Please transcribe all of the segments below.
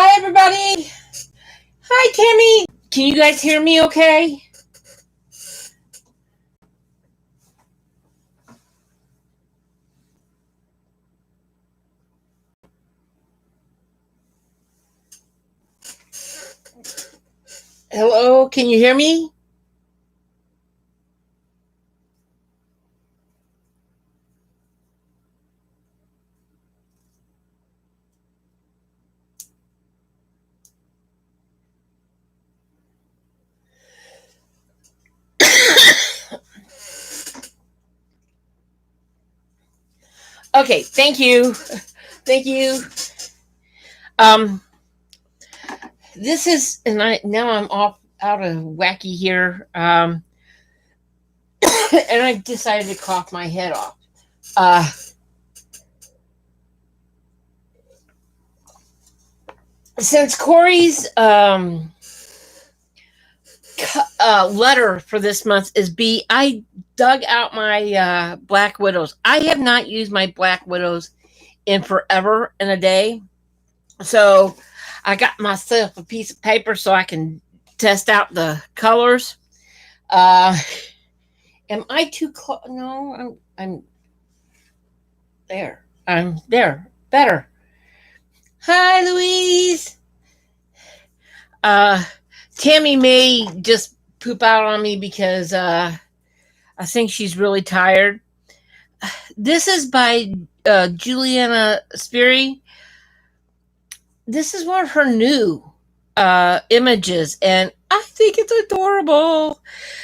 Hi, everybody. Hi, Tammy. Can you guys hear me okay? Hello, can you hear me? Okay, thank you. Thank you. Um, this is, and now I'm off out of wacky here. And I decided to cough my head off. Uh, since Corey's letter for this month is B, I dug out my Black Widows. I have not used my Black Widows in forever and a day. So I got myself a piece of paper so I can test out the colors. Uh, am I too close? No, I'm there. I'm there. Better. Hi, Louise. Uh, Tammy may just poop out on me because I think she's really tired. This is by Juliana Spiri. This is one of her new images, and I think it's adorable.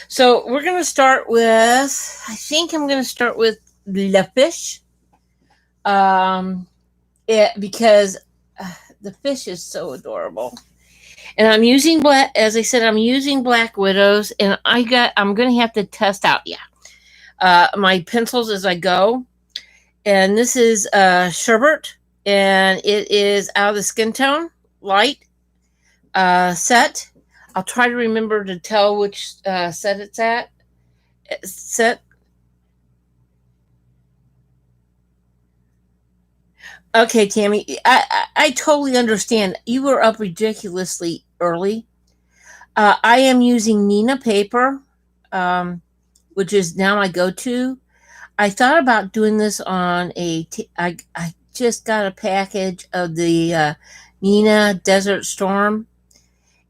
So we're going to start with, I think I'm going to start with the fish. Because the fish is so adorable. And I'm using black, as I said, I'm using Black Widows, and I'm going to have to test out, my pencils as I go. And this is Sherbert, and it is out of the skin tone light set. I'll try to remember to tell which set it's at. Set. Okay, Tammy, I totally understand. You were up ridiculously early. I am using Nina paper, which is now my go-to. I thought about doing this on I just got a package of the Nina Desert Storm,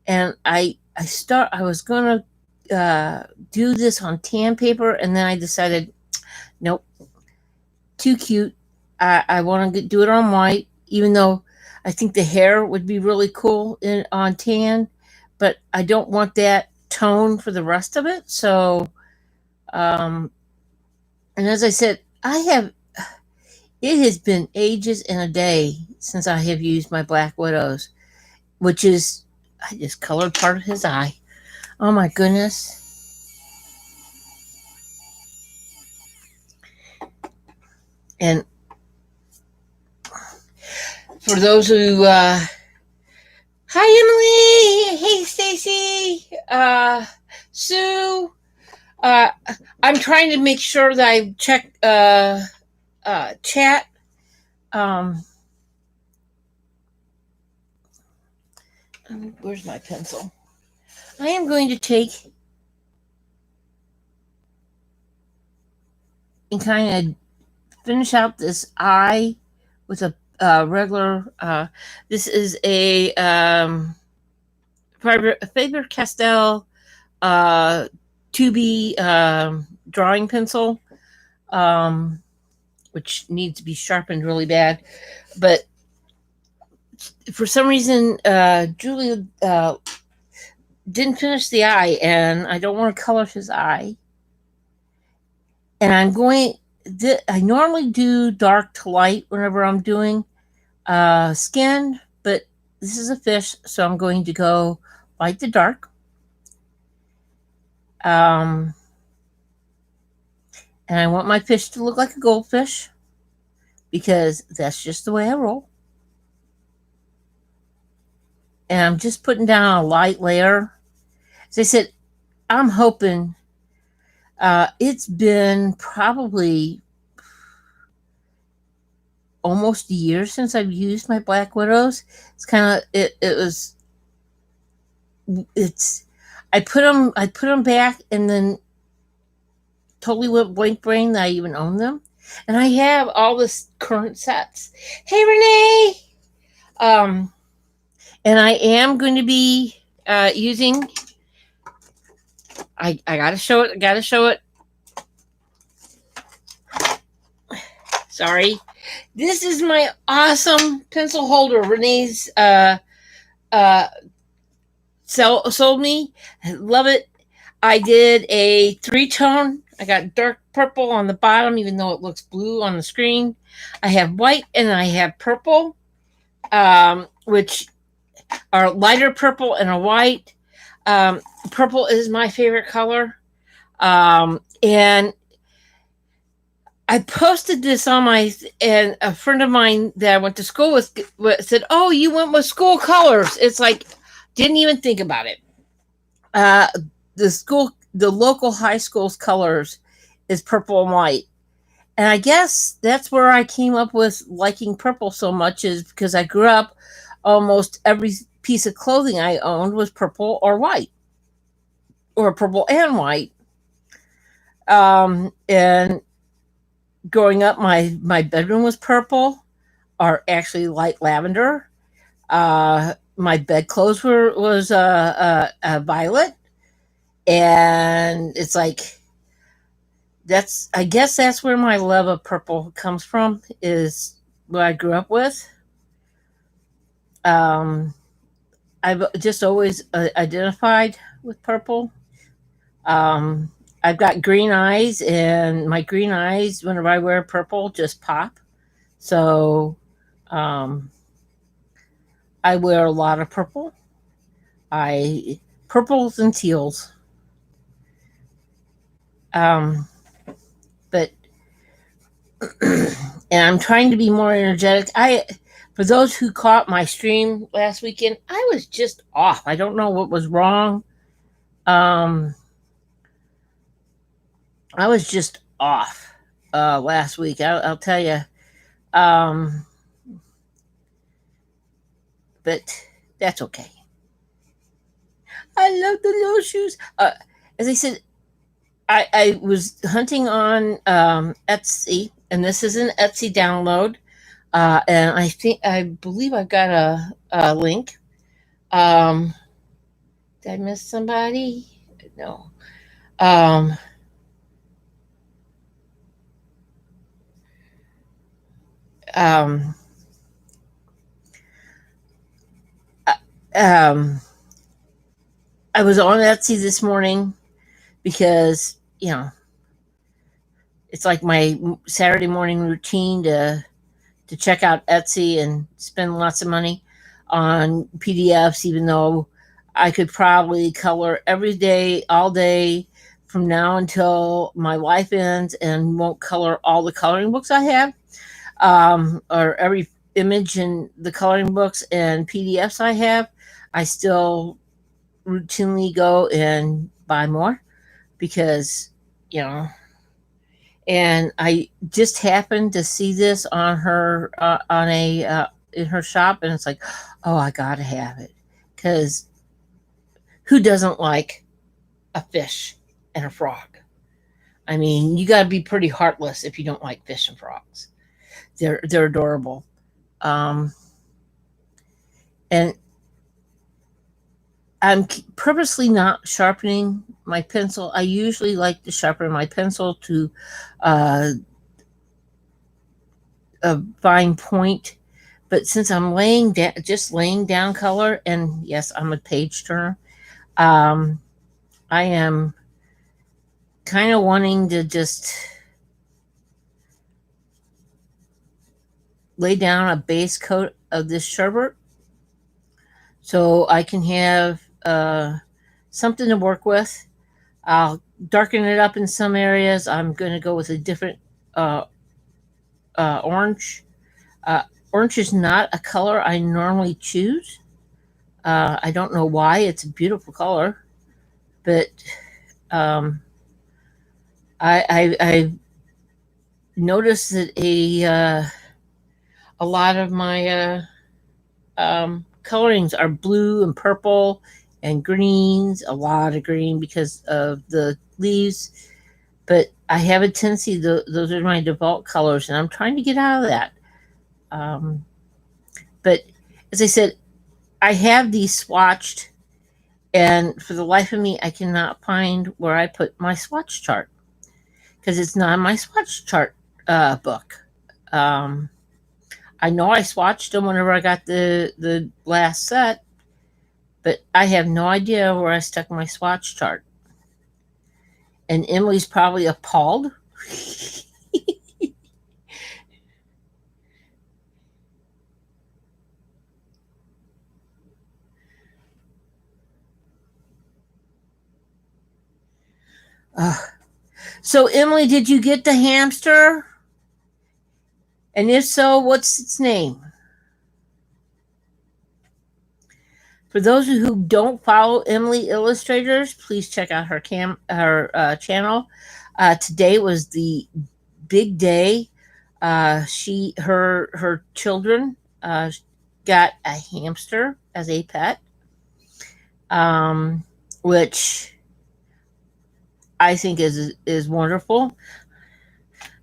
and I was gonna do this on tan paper, and then I decided, nope, too cute. I want to do it on white, even though I think the hair would be really cool on tan, but I don't want that tone for the rest of it. So, and as I said, it has been ages and a day since I have used my Black Widows, which is, I just colored part of his eye. Oh my goodness. And for those who, hi Emily, hey Stacy, Sue, I'm trying to make sure that I check, chat. Um, where's my pencil? I am going to take and kind of finish out this eye with a regular. This is a Faber Castell 2B drawing pencil, which needs to be sharpened really bad. But for some reason, Julia didn't finish the eye, and I don't want to color his eye. And I normally do dark to light whenever I'm doing skin, but this is a fish, so I'm going to go light to dark. And I want my fish to look like a goldfish because that's just the way I roll. And I'm just putting down a light layer. As I said, I'm hoping it's been probably almost a year since I've used my Black Widows. It's kind of it's I put them back and then totally went blank brain that I even own them. And I have all this current sets. Hey Renee! Um and I am going to be using I gotta show it. Sorry. This is my awesome pencil holder Renee's uh sold me. I love it. I did a 3-tone. I got dark purple on the bottom, even though it looks blue on the screen. I have white and I have purple, which are lighter purple and a white. Purple is my favorite color. And I posted this on and a friend of mine that I went to school with said, "Oh, you went with school colors." It's like, didn't even think about it. The local high school's colors is purple and white. And I guess that's where I came up with liking purple so much, is because I grew up almost every piece of clothing I owned was purple or white, or purple and white. And growing up, my bedroom was purple, or actually light lavender. My bedclothes was violet, and it's like I guess that's where my love of purple comes from, is what I grew up with. I've just always identified with purple. I've got green eyes, and my green eyes, whenever I wear purple, just pop. So I wear a lot of purple. Purples and teals. But and I'm trying to be more energetic. For those who caught my stream last weekend, I was just off. I don't know what was wrong. I was just off last week. I'll tell you. But that's okay. I love the little shoes. As I said, I was hunting on Etsy, and this is an Etsy download. And I believe I've got a link. Did I miss somebody? No. Um, um, um, I was on Etsy this morning because, it's like my Saturday morning routine to check out Etsy and spend lots of money on PDFs, even though I could probably color every day, all day, from now until my life ends, and won't color all the coloring books I have, or every image in the coloring books and PDFs I have. I still routinely go and buy more because, and I just happened to see this on her in her shop, and it's like, oh, I gotta have it, because who doesn't like a fish and a frog? I mean, you gotta be pretty heartless if you don't like fish and frogs. They're adorable, and I'm purposely not sharpening my pencil. I usually like to sharpen my pencil to a fine point, but since I'm just laying down color, and yes, I'm a page turner, I am kind of wanting to just lay down a base coat of this sherbet so I can have something to work with. I'll darken it up in some areas. I'm going to go with a different orange. Orange is not a color I normally choose. I don't know why. It's a beautiful color, but I noticed that A lot of my colorings are blue and purple and greens, a lot of green because of the leaves. But I have a tendency, those are my default colors, and I'm trying to get out of that. Um, but as I said, I have these swatched, and for the life of me, I cannot find where I put my swatch chart because it's not in my swatch chart book. Um, I know I swatched them whenever I got the last set, but I have no idea where I stuck my swatch chart. And Emily's probably appalled. So, Emily, did you get the hamster? And if so, what's its name? For those who don't follow Emily Illustrators, please check out her channel. Today was the big day. Her children got a hamster as a pet, which I think is wonderful.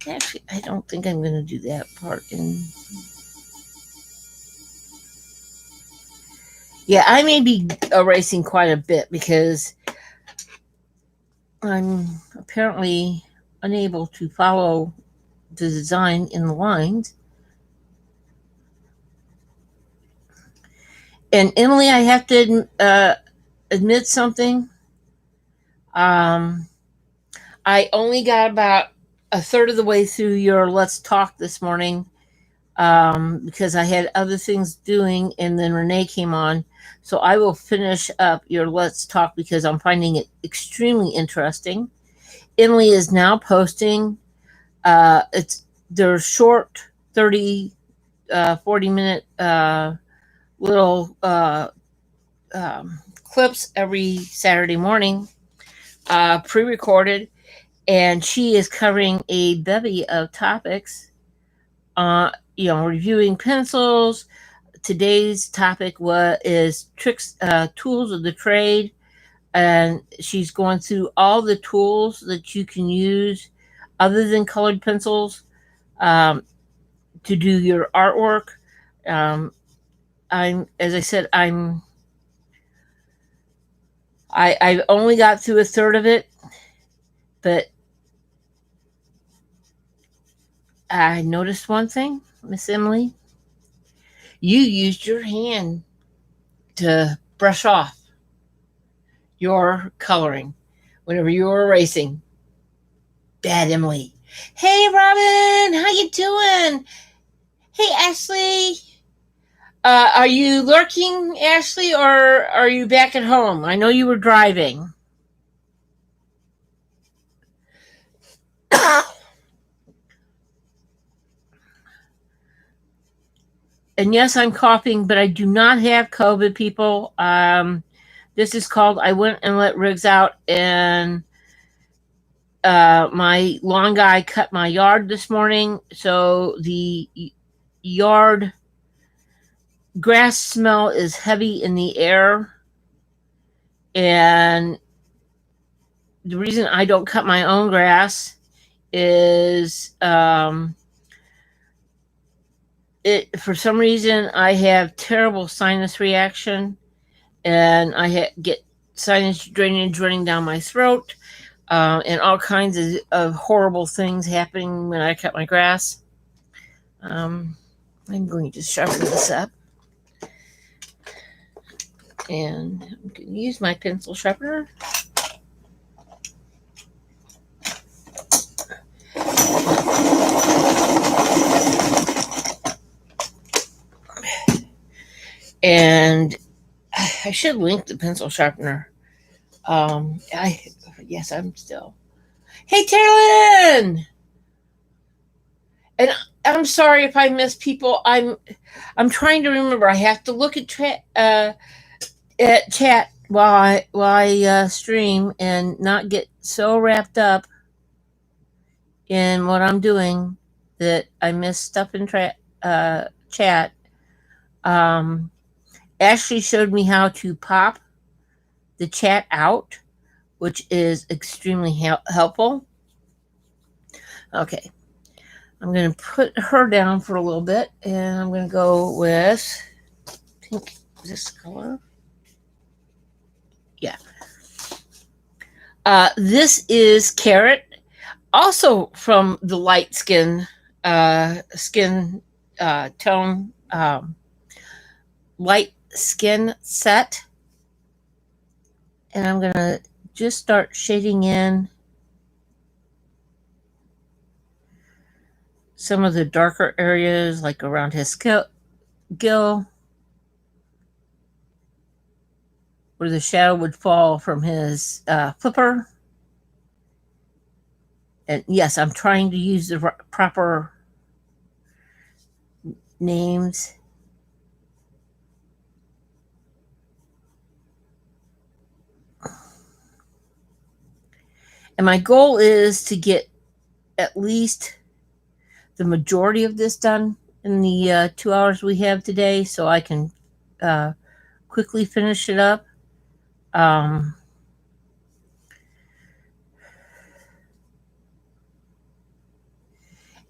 Actually, I don't think I'm going to do that part in. Yeah, I may be erasing quite a bit because I'm apparently unable to follow the design in the lines. And Emily, I have to admit something. I only got about a third of the way through your Let's Talk this morning because I had other things doing, and then Renee came on. So I will finish up your Let's Talk because I'm finding it extremely interesting. Emily is now posting. They're short, 30, 40-minute little clips every Saturday morning, pre-recorded, and she is covering a bevy of topics. Reviewing pencils. Today's topic is tricks, tools of the trade, and she's going through all the tools that you can use other than colored pencils to do your artwork. As I said, I've only got through a third of it, but I noticed one thing, Miss Emily. You used your hand to brush off your coloring whenever you were erasing. Bad Emily. Hey Robin, how you doing? Hey Ashley. Are you lurking, Ashley, or are you back at home? I know you were driving. And yes, I'm coughing, but I do not have COVID, people. This is called I went and let Riggs out, and my lawn guy cut my yard this morning, so the yard grass smell is heavy in the air. And the reason I don't cut my own grass is for some reason I have terrible sinus reaction, and I get sinus drainage running down my throat, and all kinds of horrible things happening when I cut my grass. I'm going to sharpen this up, and I'm going to use my pencil sharpener. And I should link the pencil sharpener. Yes, I'm still. Hey, Carolyn! And I'm sorry if I miss people. I'm trying to remember. I have to look at chat while I stream and not get so wrapped up in what I'm doing that I miss stuff in chat, Ashley showed me how to pop the chat out, which is extremely helpful. Okay, I'm going to put her down for a little bit, and I'm going to go with pink, this color. Yeah. This is Carrot, also from the light skin tone, light skin set. And I'm going to just start shading in some of the darker areas, like around his gill, where the shadow would fall from his flipper. And yes, I'm trying to use the proper names. And my goal is to get at least the majority of this done in the 2 hours we have today, so I can quickly finish it up. And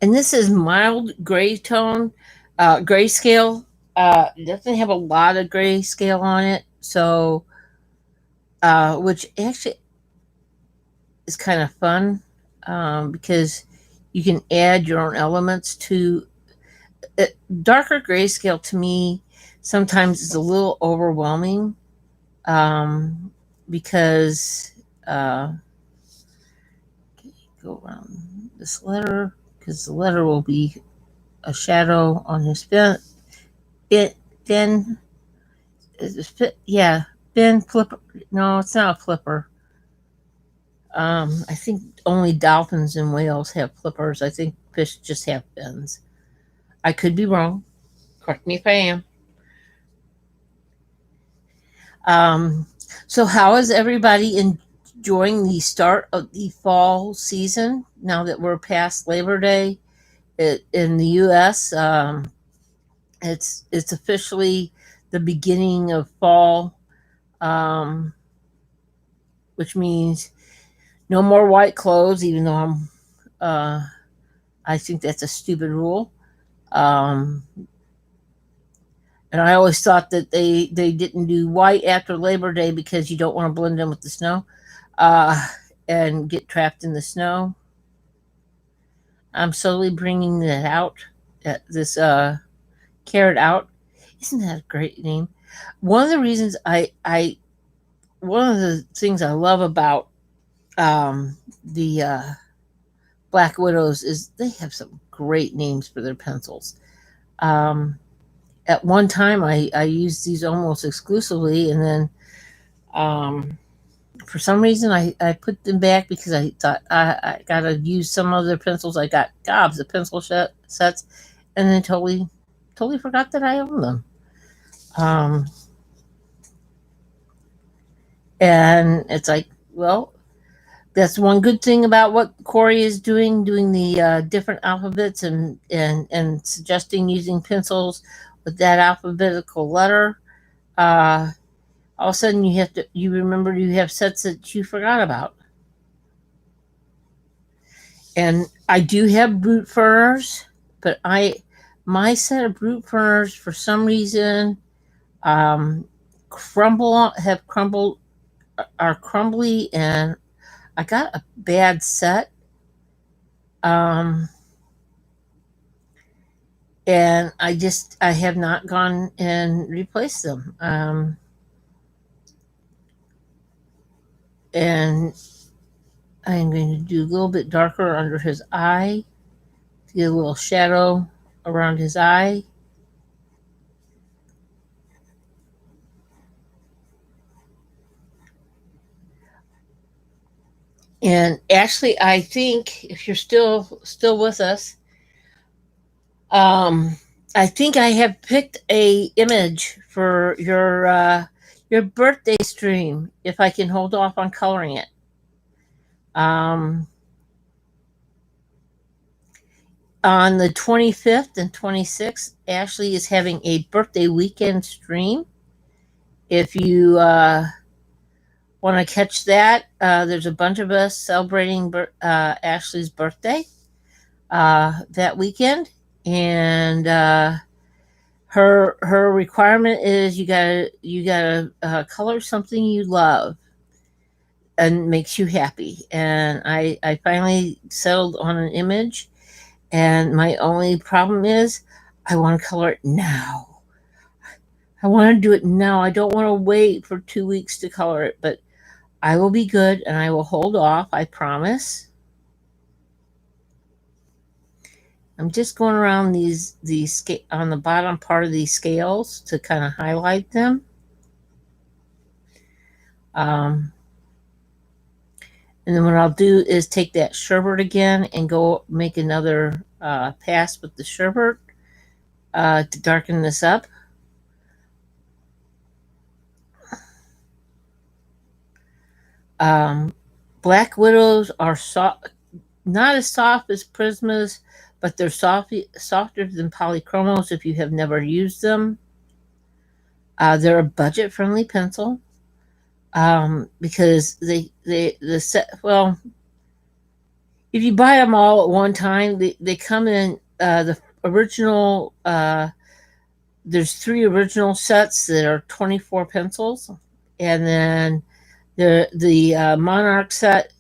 this is mild gray tone, grayscale. It doesn't have a lot of grayscale on it, so which actually is kind of fun, because you can add your own elements to it. Darker grayscale to me sometimes is a little overwhelming, because go around this letter, because the letter will be a shadow on his Ben flipper. No, it's not a flipper. I think only dolphins and whales have flippers. I think fish just have fins. I could be wrong. Correct me if I am. So how is everybody enjoying the start of the fall season now that we're past Labor Day? In the U.S., it's officially the beginning of fall, which means no more white clothes, even though I think that's a stupid rule. And I always thought that they didn't do white after Labor Day because you don't want to blend in with the snow and get trapped in the snow. I'm slowly bringing that out, this Carrot out. Isn't that a great name? One of the reasons one of the things I love about the Black Widows is they have some great names for their pencils. At one time, I used these almost exclusively, and then for some reason, I put them back because I thought I got to use some other pencils. I got gobs of pencil sets, and then totally forgot that I own them. And it's like, well, that's one good thing about what Corey is doing the different alphabets and suggesting using pencils with that alphabetical letter. All of a sudden, you remember you have sets that you forgot about. And I do have brute furs, but my set of brute furs for some reason are crumbly, and I got a bad set. And I have not gone and replaced them. And I'm going to do a little bit darker under his eye to get a little shadow around his eye. And actually, I think if you're still with us, I think I have picked a image for your birthday stream. If I can hold off on coloring it, On the 25th and 26th, Ashley is having a birthday weekend stream. If you want to catch that, there's a bunch of us celebrating Ashley's birthday that weekend, and her requirement is you gotta color something you love and makes you happy. And I finally settled on an image, and my only problem is I want to color it now. I want to do it now. I don't want to wait for 2 weeks to color it, but I will be good and I will hold off. I promise. I'm just going around these on the bottom part of these scales to kind of highlight them. And then what I'll do is take that sherbet again and go make another pass with the sherbet to darken this up. Black widows are not as soft as prismas, but they're softer than polychromos if you have never used them. They're a budget-friendly pencil because the set. Well, if you buy them all at one time, they come in the original. There's 3 original sets that are 24 pencils, and then the Monarch set.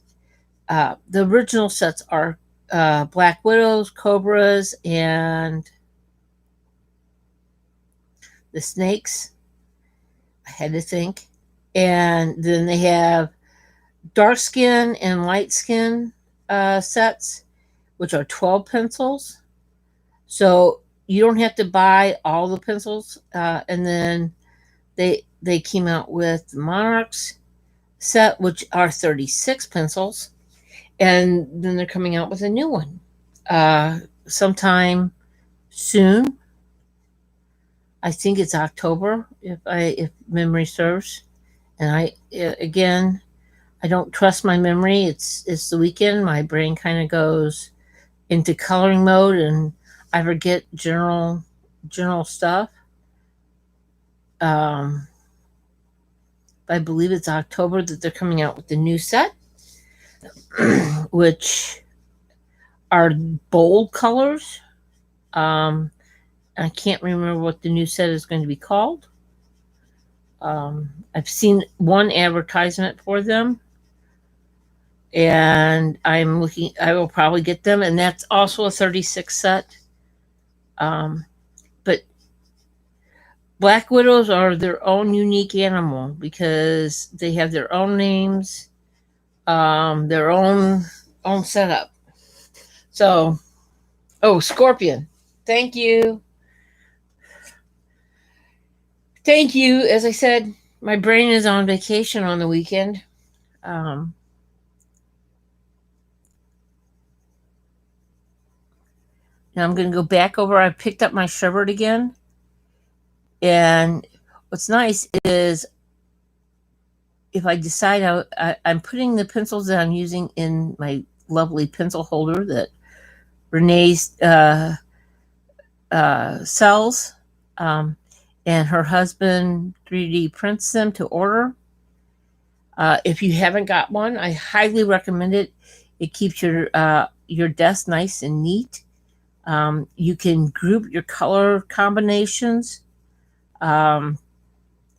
The original sets are Black Widows, Cobras, and the Snakes. I had to think. And then they have dark skin and light skin sets, which are 12 pencils. So you don't have to buy all the pencils. And then they came out with the Monarchs set, which are 36 pencils. And then they're coming out with a new one sometime soon. I think it's October, if memory serves. And I don't trust my memory. It's the weekend. My brain kind of goes into coloring mode, and I forget general stuff. I believe it's October that they're coming out with the new set, which are bold colors. I can't remember what the new set is going to be called. I've seen one advertisement for them, and I will probably get them, and that's also a 36 set. But Black Widows are their own unique animal because they have their own names, their own setup. So, Scorpion. Thank you. Thank you. As I said, my brain is on vacation on the weekend. Now I'm going to go back over. I picked up my sherbet again. And what's nice is if I decide I'm putting the pencils that I'm using in my lovely pencil holder that Renee's sells, and her husband 3D prints them to order. If you haven't got one, I highly recommend it. It keeps your desk nice and neat. You can group your color combinations,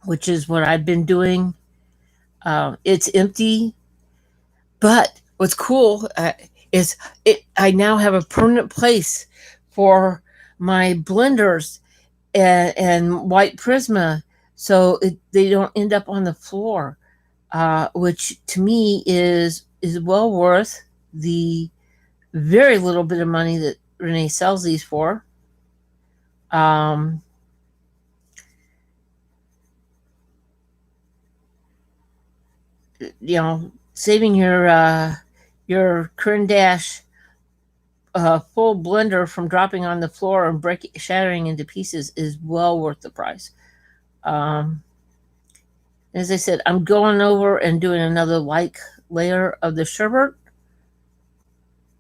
which is what I've been doing. It's empty, but what's cool is I now have a permanent place for my blenders and white Prisma, so they don't end up on the floor, which to me is well worth the very little bit of money that Renee sells these for. Saving your Corinne Dash full blender from dropping on the floor and shattering into pieces is well worth the price. As I said, I'm going over and doing another light layer of the sherbet,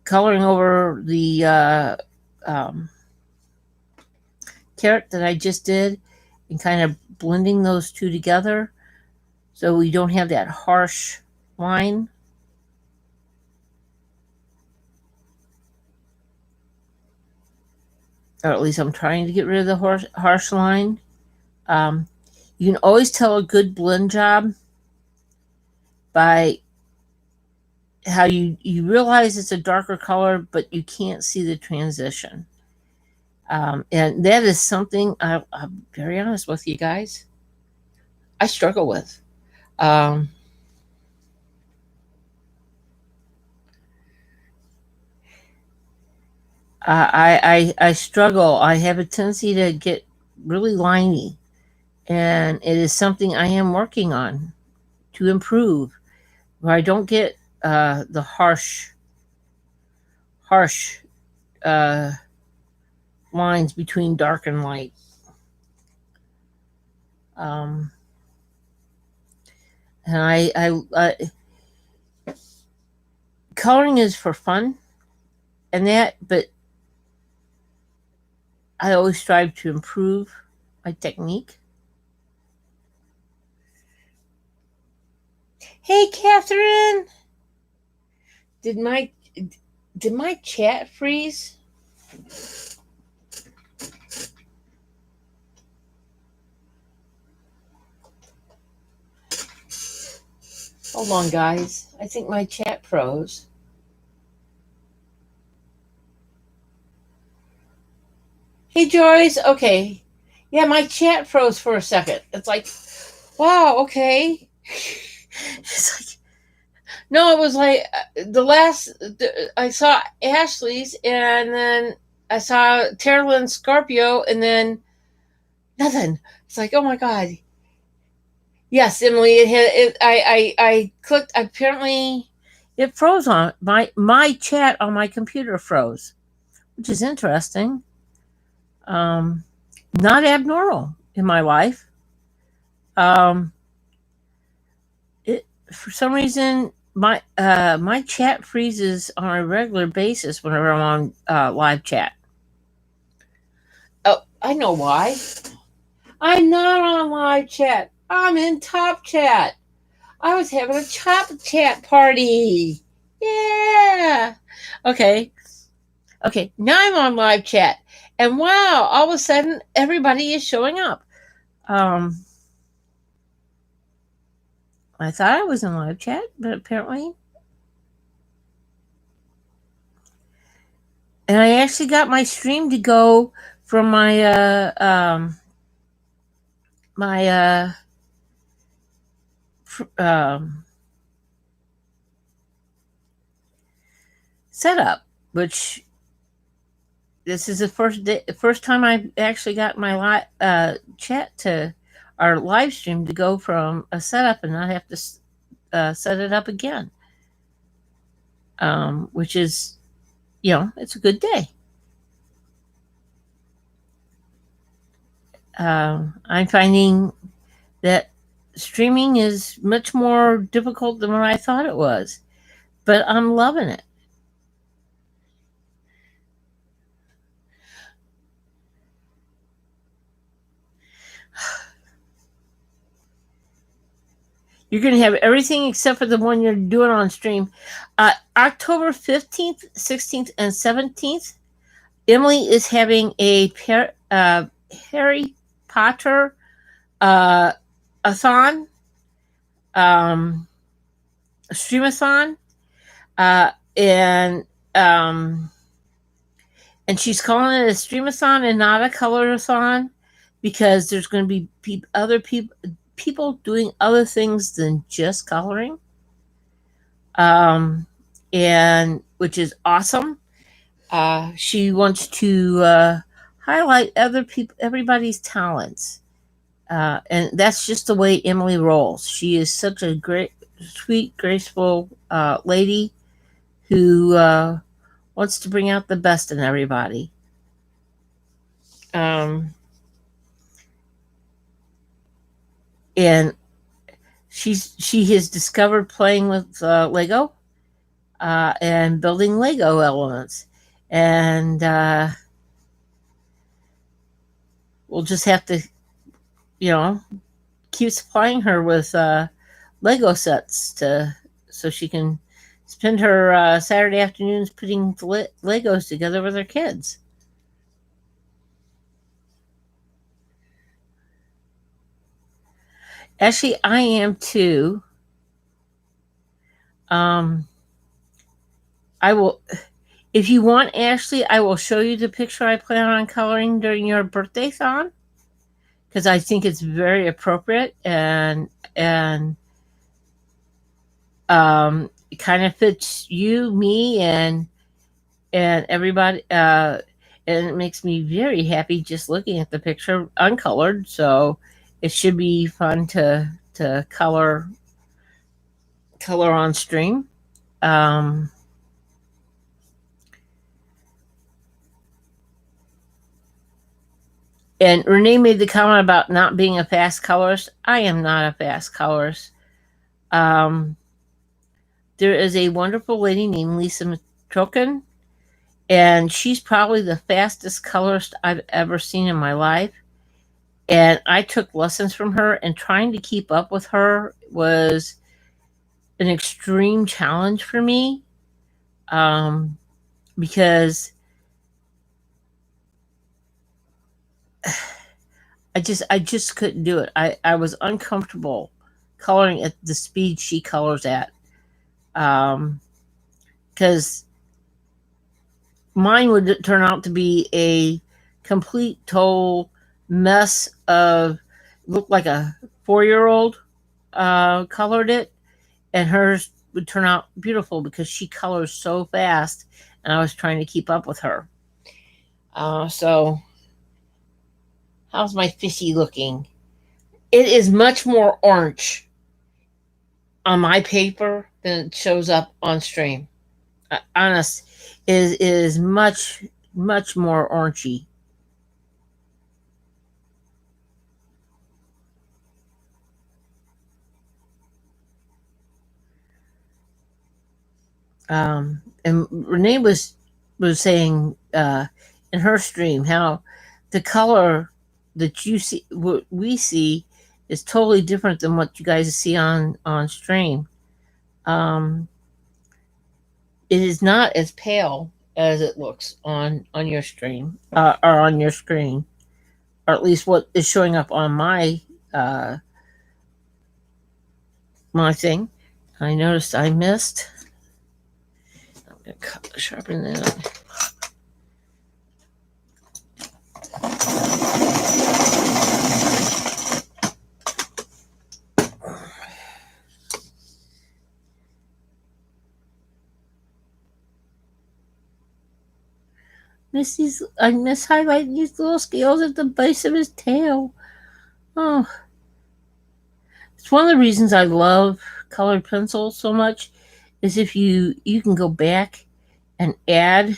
coloring over the carrot that I just did, and kind of blending those two together so we don't have that harsh line. Or at least I'm trying to get rid of the harsh line. You can always tell a good blend job by how you realize it's a darker color, but you can't see the transition. And that is something I'm very honest with you guys, I struggle with. Um, I struggle. I have a tendency to get really liney, and it is something I am working on to improve, where I don't get the harsh uh, lines between dark and light. Um, and coloring is for fun, and that, but I always strive to improve my technique. Hey, Catherine, did my chat freeze? Hold on, guys. I think my chat froze. Hey, Joyce. Okay. Yeah, my chat froze for a second. It's like, wow, okay. It's like, no, it was like I saw Ashley's, and then I saw Terrell Scorpio, and then nothing. It's like, oh my God. Yes, Emily, I clicked, apparently it froze on my chat on my computer froze, which is interesting. Not abnormal in my life. For some reason my chat freezes on a regular basis whenever I'm on live chat. Oh, I know why. I'm not on live chat. I'm in top chat. I was having a top chat party. Yeah. Okay. Now I'm on live chat, and wow, all of a sudden everybody is showing up. I thought I was in live chat, but apparently. And I actually got my stream to go from my setup, which this is the first time I've actually got my chat to our live stream to go from a setup and not have to set it up again, which is, it's a good day. I'm finding that streaming is much more difficult than what I thought it was, but I'm loving it. You're going to have everything except for the one you're doing on stream. October 15th, 16th, and 17th, Emily is having a Harry Potter a-thon, stream-a-thon, and she's calling it a stream-a-thon and not a color-a-thon, because there's going to be other people doing other things than just coloring, and which is awesome. She wants to highlight everybody's talents, and that's just the way Emily rolls. She is such a great, sweet, graceful lady who wants to bring out the best in everybody. And she has discovered playing with Lego and building Lego elements, and we'll just have to, you know, keep supplying her with Lego sets so she can spend her Saturday afternoons putting Legos together with her kids. Actually, I am too. Um, I will, if you want, Ashley, I will show you the picture I plan on coloring during your birthday thon because I think it's very appropriate and it kind of fits you, me, and everybody. And it makes me very happy just looking at the picture uncolored. So it should be fun to color on stream. Um, and Renee made the comment about not being a fast colorist. I am not a fast colorist. Um, there is a wonderful lady named Lisa Matrokin, and she's probably the fastest colorist I've ever seen in my life. And I took lessons from her, and trying to keep up with her was an extreme challenge for me, because I just couldn't do it. I was uncomfortable coloring at the speed she colors at, because mine would turn out to be a complete total mess of, looked like a 4-year old colored it, and hers would turn out beautiful because she colors so fast, and I was trying to keep up with her. So how's my fishy looking? It is much more orange on my paper than it shows up on stream. Honest, is much more orangey. And Renee was saying in her stream how the color that you see, what we see, is totally different than what you guys see on stream. Um, it is not as pale as it looks on your stream, or on your screen, or at least what is showing up on uh, my thing. I noticed I missed. I'm gonna sharpen that. I miss highlighting these little scales at the base of his tail. Oh, it's one of the reasons I love colored pencils so much. Is if you can go back and add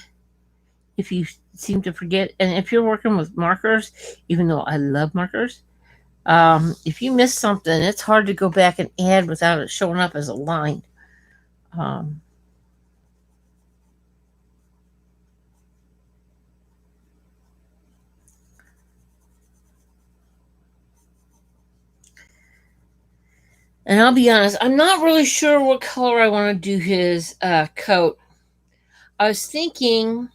if you seem to forget, and if you're working with markers, even though I love markers, if you miss something, it's hard to go back and add without it showing up as a line. Um, And I'll be honest, I'm not really sure what color I want to do his coat. I was thinking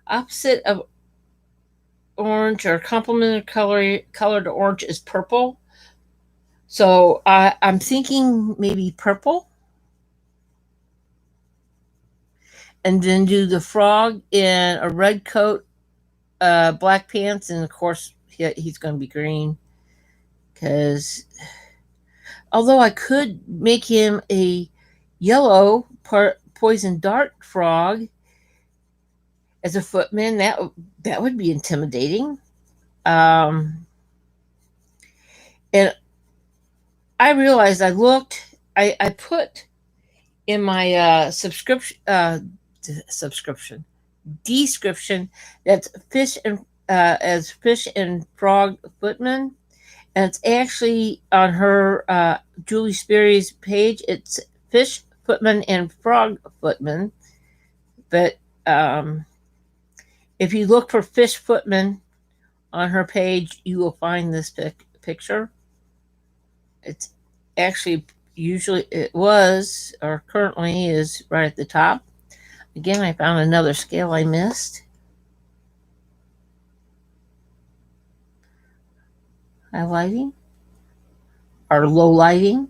opposite of orange, or complementary color to orange, is purple. So I'm thinking maybe purple, and then do the frog in a red coat, black pants, and of course he's going to be green. Because although I could make him a yellow poison dart frog as a footman, that would be intimidating. And I realized I put in my subscription description that's fish and as fish and frog footman, and it's actually on her Julie Spiri's page. It's fish footman and frog footman, but if you look for fish footman on her page, you will find this picture. It's actually usually it was or currently is right at the top. Again, I found another scale I missed. Highlighting or low lighting.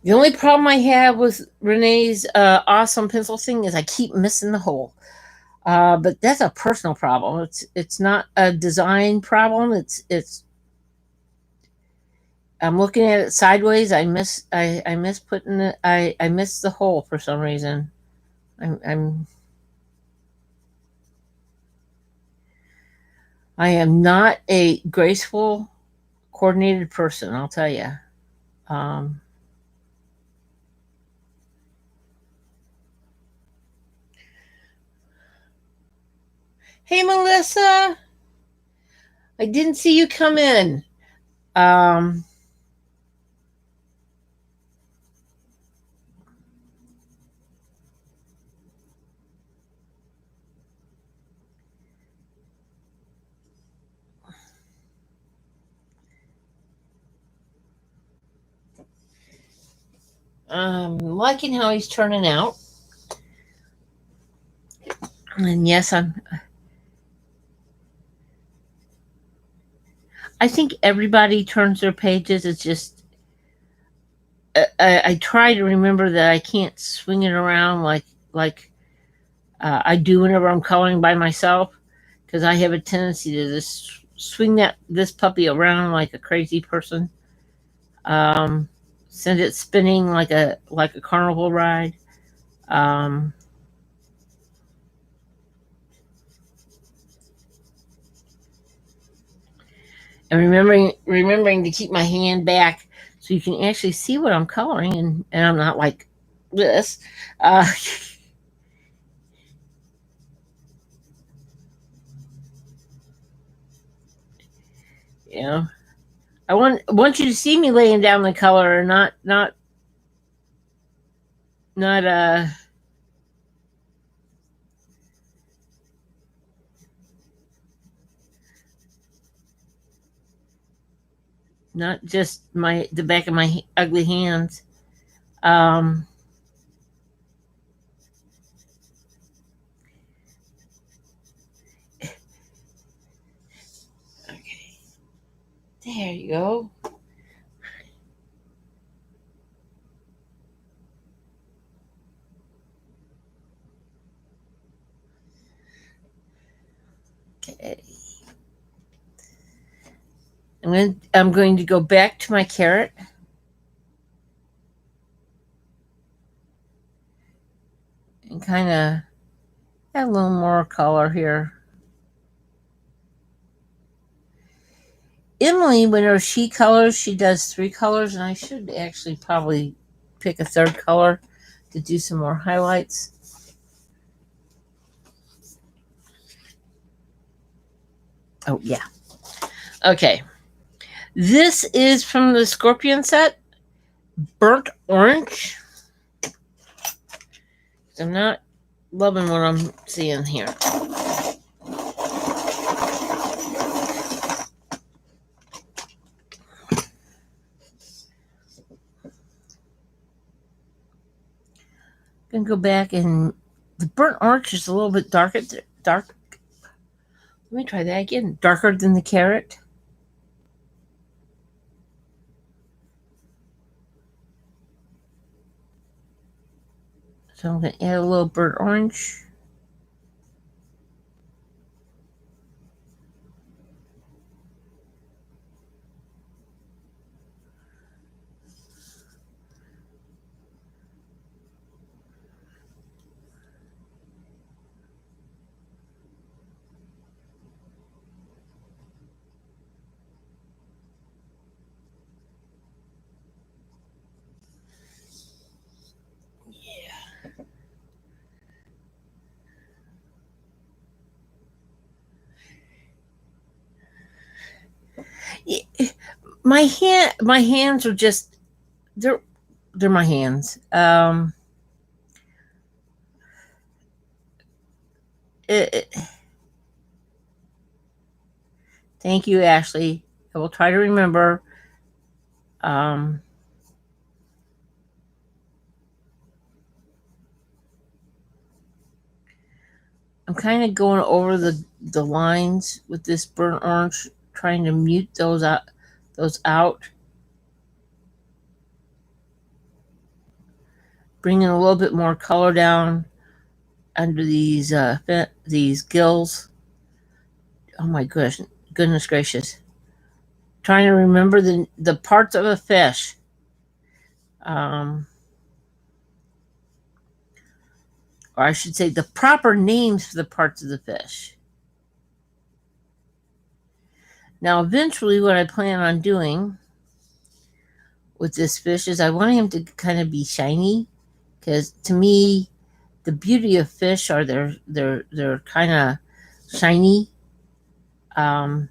The only problem I have with Renee's awesome pencil thing is I keep missing the hole. But that's a personal problem. It's not a design problem. It's I'm looking at it sideways. I miss putting it. I miss the hole for some reason. I'm I am not a graceful, coordinated person. I'll tell you. Um, hey, Melissa, I didn't see you come in. Um, I'm liking how he's turning out. And yes, I think everybody turns their pages. It's just I try to remember that I can't swing it around like I do whenever I'm coloring by myself, because I have a tendency to just swing this puppy around like a crazy person. Um, Send it spinning like a carnival ride. Um, and remembering to keep my hand back so you can actually see what I'm coloring, and I'm not like this. Uh, you know, I want you to see me laying down the color, not not just the back of my ugly hands. Um, okay, there you go. Okay, I'm going to go back to my carrot and kind of add a little more color here. Emily, whenever she colors, she does 3 colors, and I should actually probably pick a third color to do some more highlights. Oh, yeah. Okay. This is from the Scorpion set, Burnt Orange. I'm not loving what I'm seeing here. I'm going to go back, and the burnt orange is a little bit dark. Let me try that again. Darker than the carrot. So I'm going to add a little burnt orange. my hands are just they're my hands. It, thank you, Ashley. I will try to remember. Um, I'm kind of going over the lines with this burnt orange, trying to mute those out. Those out. Bringing a little bit more color down under these gills. Oh my goodness gracious! Trying to remember the parts of a fish. Um, or I should say the proper names for the parts of the fish. Now, eventually, what I plan on doing with this fish is I want him to kind of be shiny, because to me, the beauty of fish are they're kind of shiny. Um,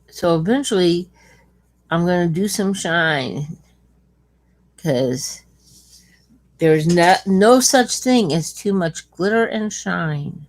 so eventually, I'm going to do some shine, because there's no such thing as too much glitter and shine.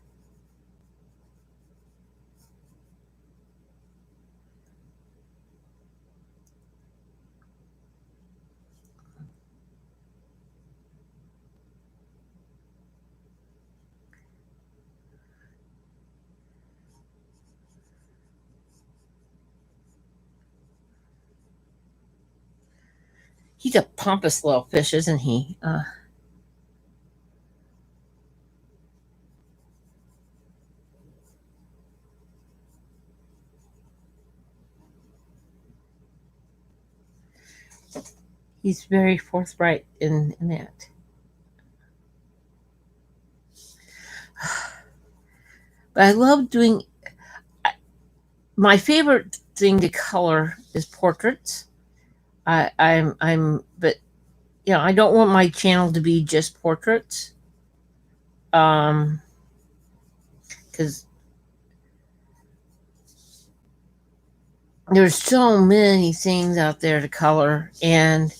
He's a pompous little fish, isn't he? He's very forthright in that. But I love doing. My favorite thing to color is portraits. But I don't want my channel to be just portraits. Because there's so many things out there to color, and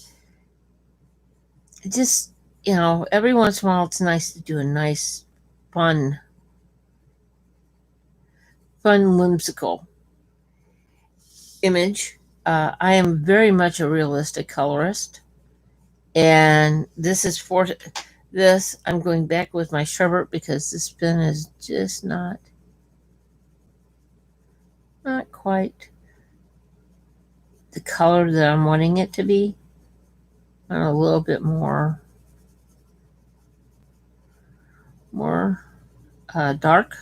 just every once in a while it's nice to do a nice fun whimsical image. I am very much a realistic colorist, and this is for this. I'm going back with my sherbet because this pen is just not quite the color that I'm wanting it to be. And a little bit more dark.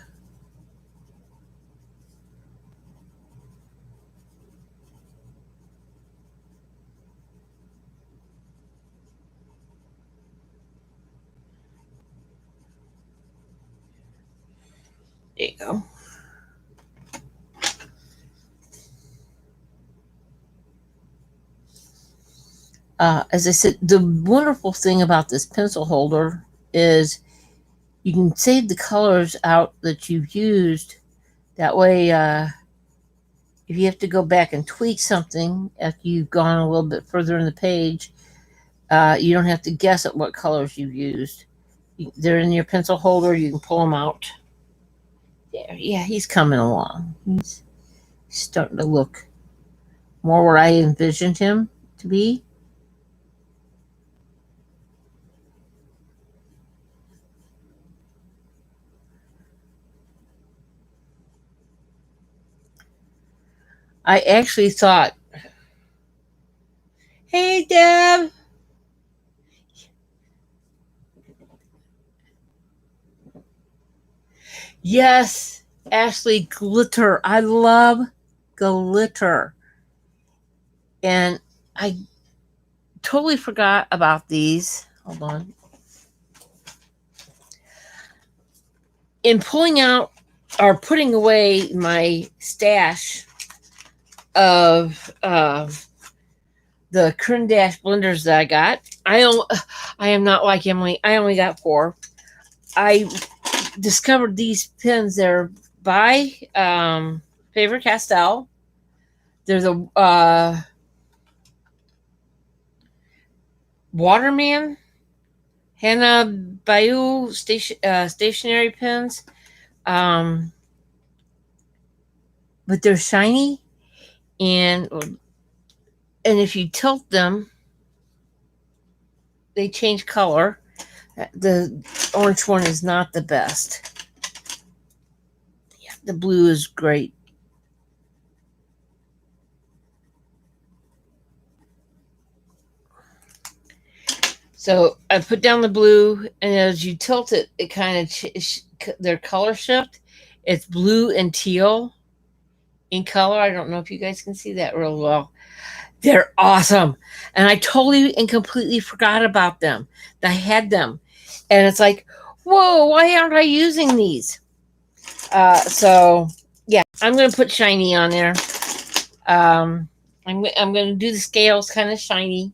There you go. As I said, the wonderful thing about this pencil holder is you can save the colors out that you've used. That way, if you have to go back and tweak something after you've gone a little bit further in the page, you don't have to guess at what colors you've used. They're in your pencil holder. You can pull them out. There, yeah, he's coming along. He's starting to look more where I envisioned him to be. I actually thought, hey, Deb. Yes, Ashley, glitter. I love glitter. And I totally forgot about these. Hold on. In pulling out or putting away my stash of the Kern Dash blenders that I got, I am not like Emily. I only got 4. I discovered these pens. They're by Faber-Castell. There's a Waterman, Hannah Bayou stationery pens. Um, but they're shiny, and if you tilt them, they change color. The orange one is not the best. Yeah, the blue is great. So I put down the blue, and as you tilt it, it kind of their color shift. It's blue and teal in color. I don't know if you guys can see that real well. They're awesome, and I totally and completely forgot about them. I had them, and it's like, whoa, why aren't I using these? So yeah, I'm gonna put shiny on there. I'm gonna do the scales kind of shiny.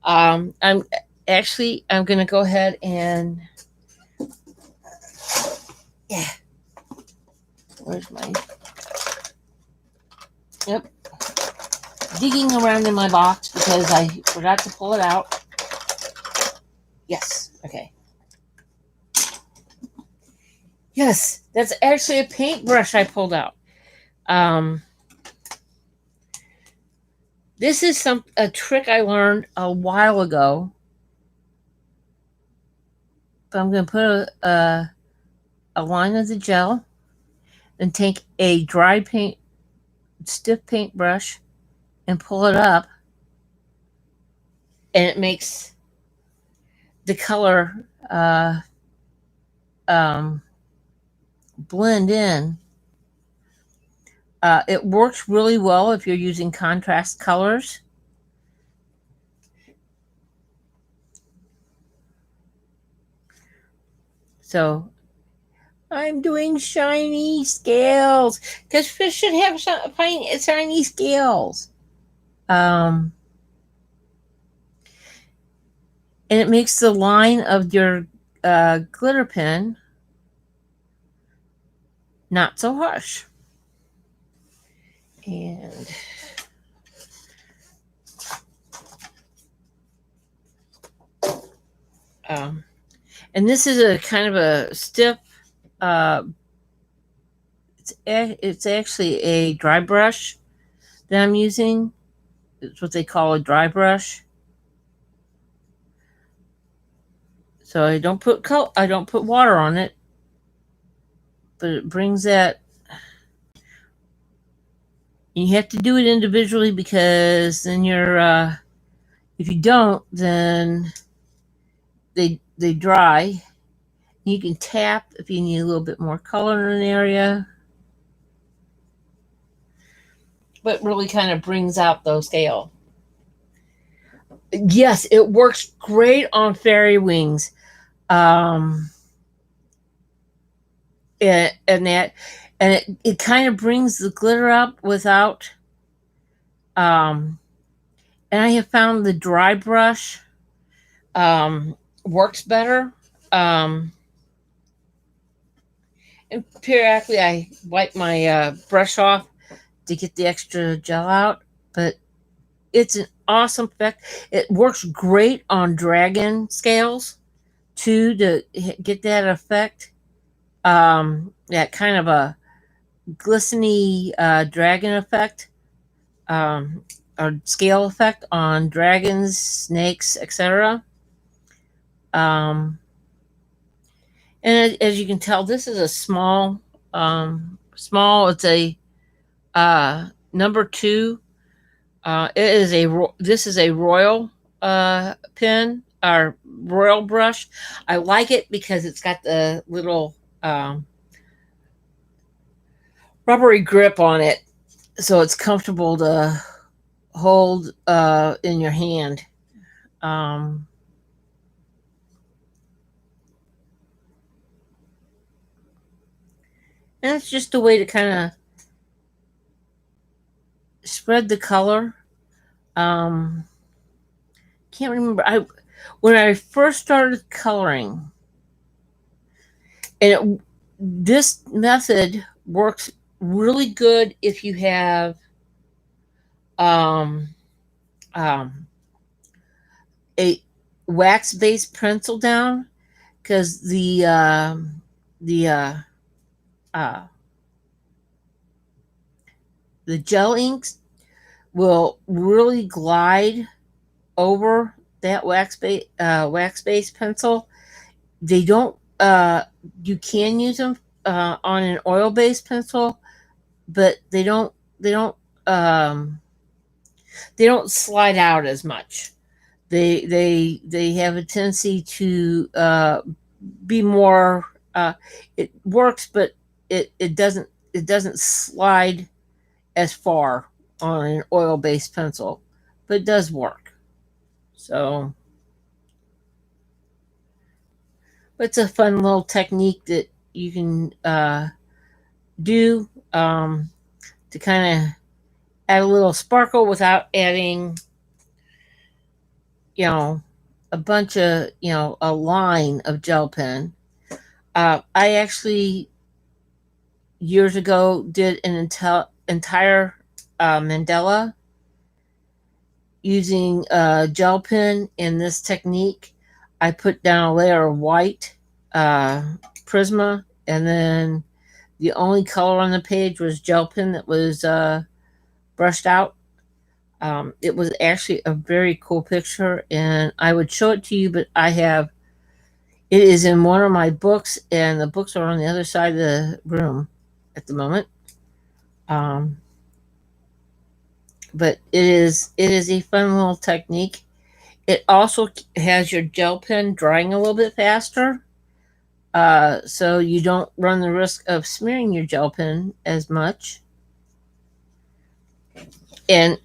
I'm gonna go ahead and yeah. Where's my? Yep. Digging around in my box because I forgot to pull it out. Yes. Okay. Yes, that's actually a paintbrush I pulled out. This is a trick I learned a while ago. But I'm going to put a line of the gel and take a dry paint, stiff paintbrush, and pull it up, and it makes the color blend in. It works really well if you're using contrast colors. So I'm doing shiny scales because fish should have shiny scales. And it makes the line of your glitter pen not so harsh. And and this is a kind of a stiff. It's actually a dry brush that I'm using. It's what they call a dry brush. So I don't put water on it, but it brings that. You have to do it individually because then you're. If you don't, then they dry. You can tap if you need a little bit more color in an area, but really kind of brings out those scale. Yes, it works great on fairy wings. And it kind of brings the glitter up without. And I have found the dry brush works better. And periodically, I wipe my brush off to get the extra gel out, but it's an awesome effect. It works great on dragon scales too to get that effect. That kind of a glistening dragon effect, or scale effect on dragons, snakes, etc. And as you can tell, this is a small. It's a number 2. This is a royal pen or royal brush. I like it because it's got the little rubbery grip on it, so it's comfortable to hold in your hand. And it's just a way to kind of spread the color. Can't remember. When I first started coloring, and this method works really good if you have um, um, a wax-based pencil down, because the uh, the gel inks will really glide over that wax-based pencil. They don't. You can use them on an oil-based pencil, but They don't. Um, they don't slide out as much. They have a tendency to be more. It works, but it doesn't slide as far on an oil-based pencil, but it does work. So it's a fun little technique that you can do to kind of add a little sparkle without adding, you know, a bunch of, a line of gel pen. I actually years ago did an entire mandala using gel pen in this technique. I put down a layer of white uh, Prisma, and then the only color on the page was gel pen that was brushed out. It was actually a very cool picture, and I would show it to you, but it is in one of my books, and the books are on the other side of the room at the moment. Um, but it is a fun little technique. It also has your gel pen drying a little bit faster, so you don't run the risk of smearing your gel pen as much. And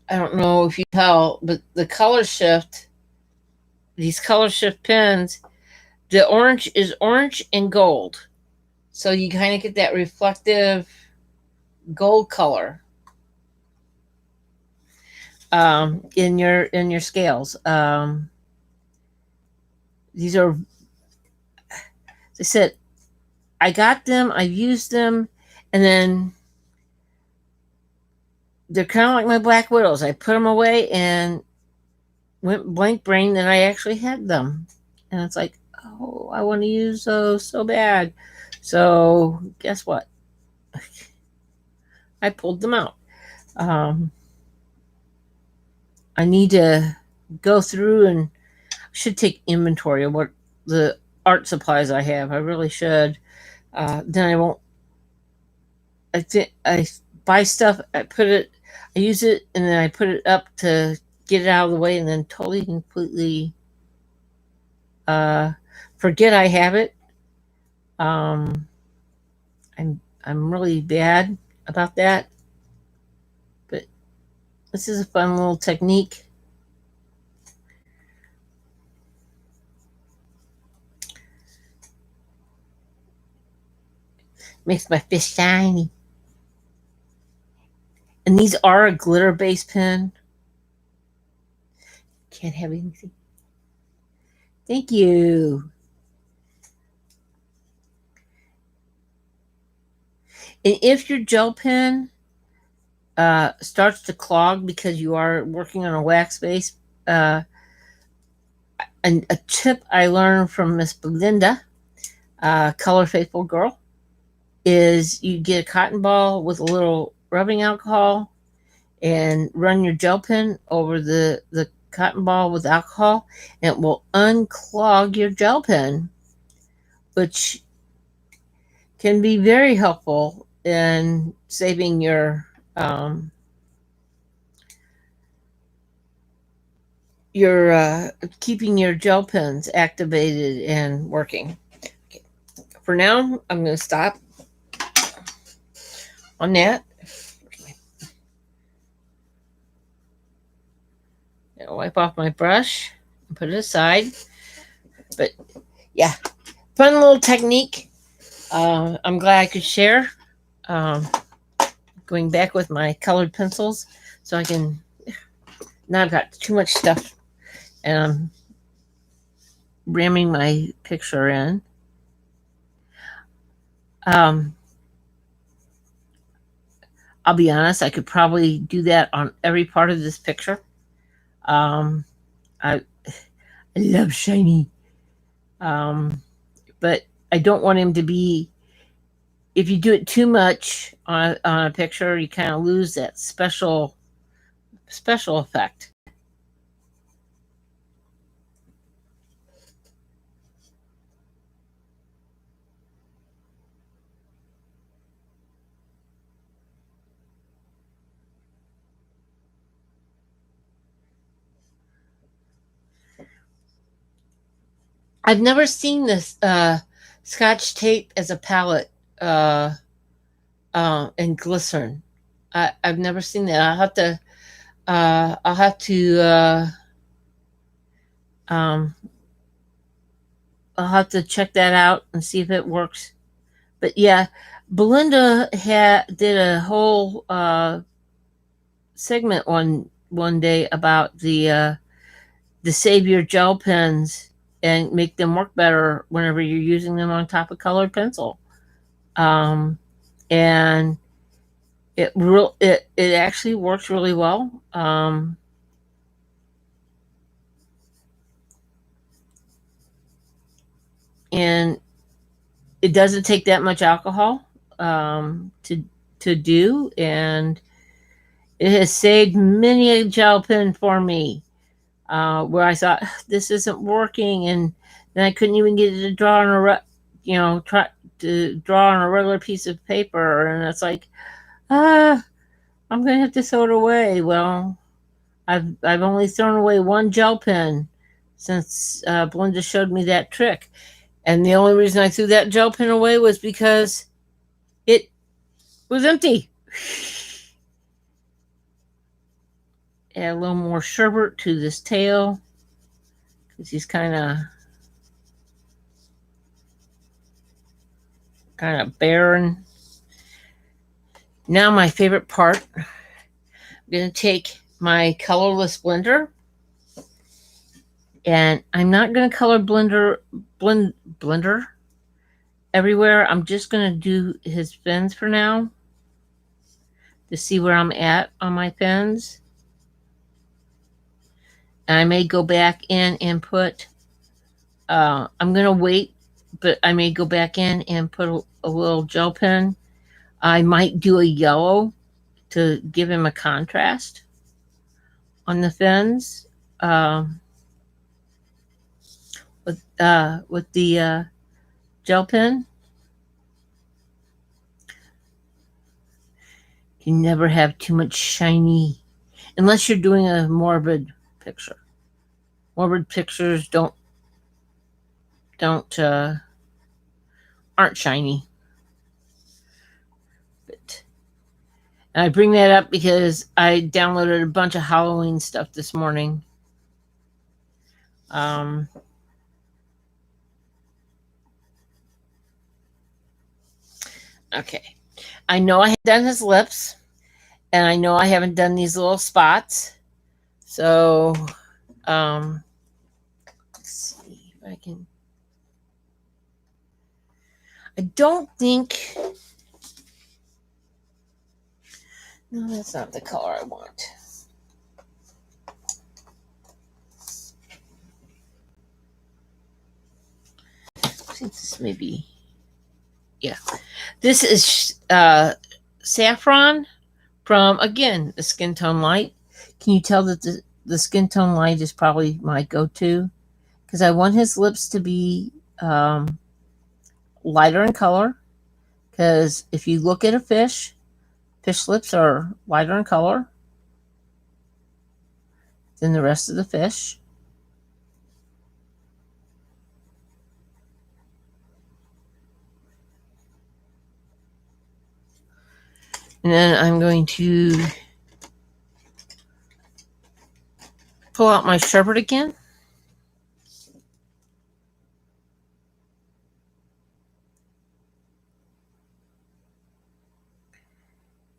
I don't know if you tell, but these color shift pens, the orange is orange and gold. So you kind of get that reflective gold color in your scales. These are, as I said, I got them, I've used them, and then they're kind of like my Black Widows. I put them away and went blank brain that I actually had them. And it's like, oh, I want to use those so bad. So guess what? I pulled them out. Um, I need to go through and should take inventory of what the art supplies I have. I really should. Then I won't. I think I buy stuff. I use it, and then I put it up to get it out of the way, and then totally completely uh, forget I have it. Um, I'm really bad about that, but this is a fun little technique. Makes my fish shiny. And these are a glitter based pen. Can't have anything. Thank you. And if your gel pen starts to clog because you are working on a wax base, and a tip I learned from Miss Belinda, Color Faithful Girl, is you get a cotton ball with a little rubbing alcohol and run your gel pen over the cotton ball with alcohol, and it will unclog your gel pen, which can be very helpful in saving your keeping your gel pens activated and working. Okay. For now, I'm going to stop on that. I'll wipe off my brush and put it aside. But yeah, fun little technique. I'm glad I could share. Going back with my colored pencils so I can. Now I've got too much stuff, and I'm ramming my picture in. Um, I'll be honest, I could probably do that on every part of this picture. Um, I, I love shiny. But I don't want him to be, if you do it too much on a picture, you kind of lose that special effect. I've never seen this Scotch tape as a palette uh, in glycerin. I've never seen that. I'll have to um, I'll have to check that out and see if it works. But yeah, Belinda did a whole segment one day about the Savior gel pens and make them work better whenever you're using them on top of colored pencil. Um, and it actually works really well. And it doesn't take that much alcohol to do, and it has saved many a gel pen for me. Where I thought this isn't working, and then I couldn't even get it to draw on try to draw on a regular piece of paper, and it's like, ah, I'm gonna have to throw it away. Well, I've only thrown away one gel pen since Belinda showed me that trick, and the only reason I threw that gel pen away was because it was empty. Add a little more sherbet to this tail because he's kind of barren. Now my favorite part. I'm gonna take my colorless blender, and I'm not gonna blender everywhere. I'm just gonna do his fins for now to see where I'm at on my fins. And I may go back in and put. I'm gonna wait, but I may go back in and put a little gel pen. I might do a yellow to give him a contrast on the fins with the gel pen. You never have too much shiny unless you're doing a morbid picture. Morbid pictures don't aren't shiny. But and I bring that up because I downloaded a bunch of Halloween stuff this morning. Okay. I know I have done his lips, and I know I haven't done these little spots. So, let's see if I can. I don't think. No, that's not the color I want. I think this may be. Yeah. This is saffron from, again, the Skin Tone Light. Can you tell that the Skin Tone Light is probably my go-to? Because I want his lips to be lighter in color. Because if you look at a fish lips are lighter in color than the rest of the fish. And then I'm going to pull out my sherbet again.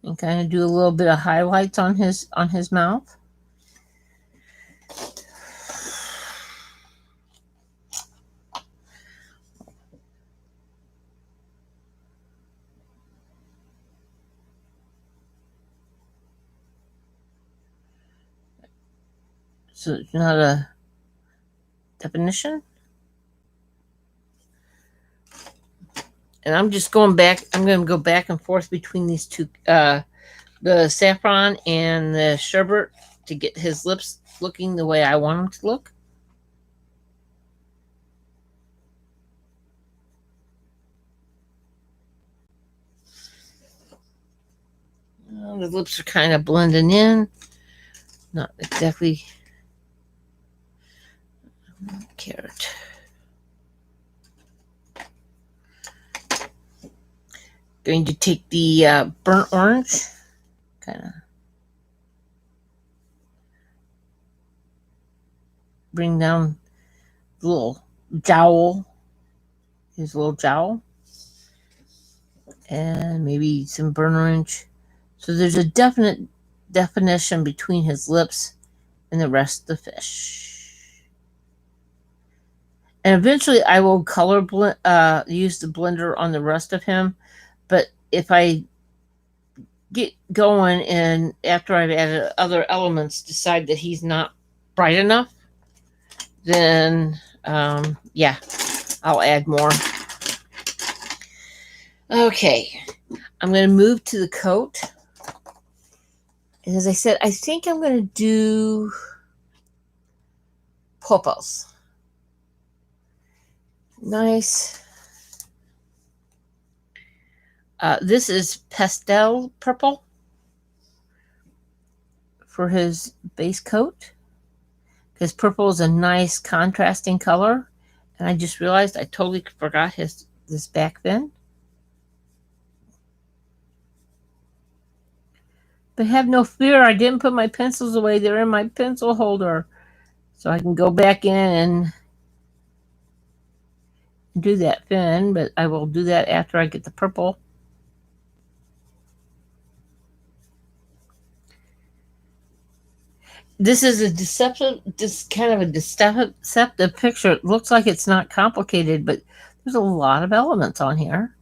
And kind of do a little bit of highlights on his mouth. So it's not a definition. And I'm just going back. I'm going to go back and forth between these two, the saffron and the sherbet, to get his lips looking the way I want them to look. The lips are kind of blending in. Not exactly carrot. Going to take the burnt orange, kind of bring down the little jowl, his little jowl, and maybe some burnt orange. So there's a definite definition between his lips and the rest of the fish. And eventually I will use the blender on the rest of him. But if I get going and after I've added other elements decide that he's not bright enough, then yeah, I'll add more. Okay, I'm going to move to the coat. And as I said, I think I'm going to do purples. Nice. This is pastel purple for his base coat, because purple is a nice contrasting color. And I just realized I totally forgot this back fin. But have no fear, I didn't put my pencils away. They're in my pencil holder. So I can go back in and do that fin, but I will do that after I get the purple. This is kind of a deceptive picture. It looks like it's not complicated, but there's a lot of elements on here.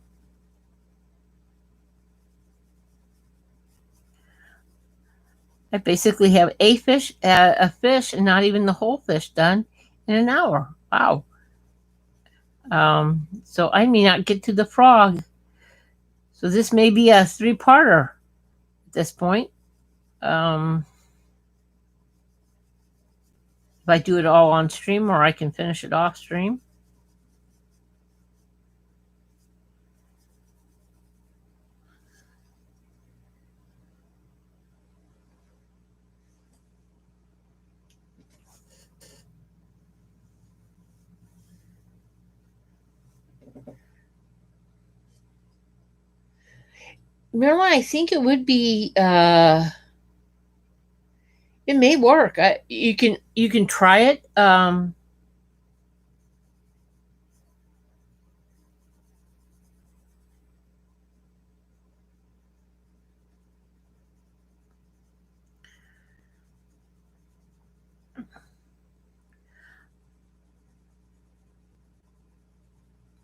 I basically have a fish, and not even the whole fish done in an hour. Wow. So I may not get to the frog. So this may be a 3-parter at this point. If I do it all on stream, or I can finish it off stream. Marilyn, I think it would be it may work. You can try it.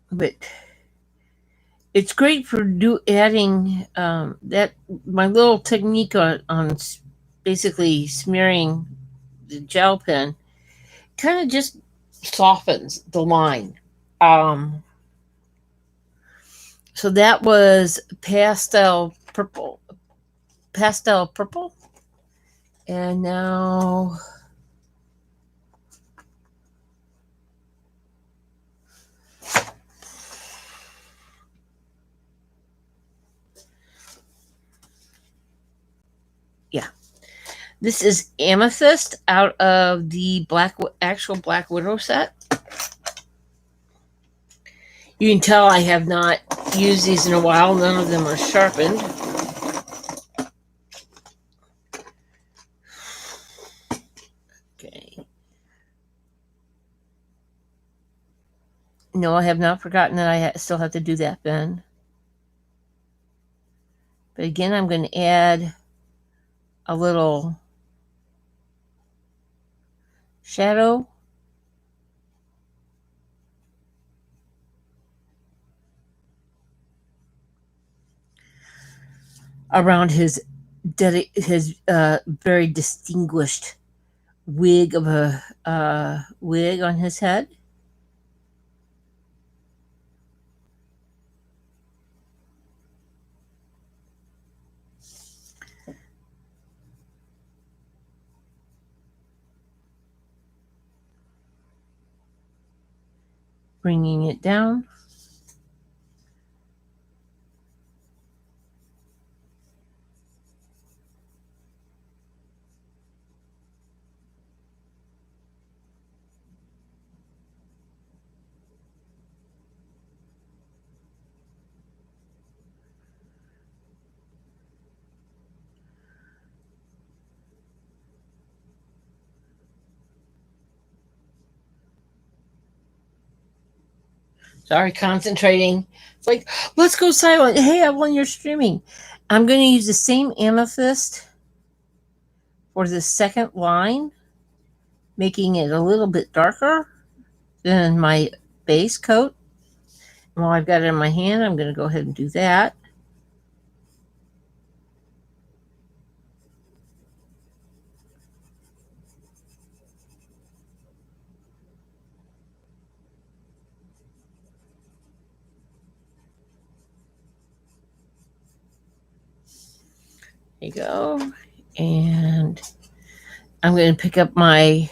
But it's great for adding that my little technique on basically smearing the gel pen kind of just softens the line. So that was pastel purple, and now yeah, this is amethyst out of the actual Black Widow set. You can tell I have not used these in a while. None of them are sharpened. Okay. No, I have not forgotten that I still have to do that then. But again, I'm going to add a little shadow. Around his very distinguished wig of a wig on his head. Bringing it down. Sorry, concentrating. It's like, let's go silent. Hey, Evelyn, you're streaming. I'm going to use the same amethyst for the second line, making it a little bit darker than my base coat. And while I've got it in my hand, I'm going to go ahead and do that. There you go. And I'm going to pick up my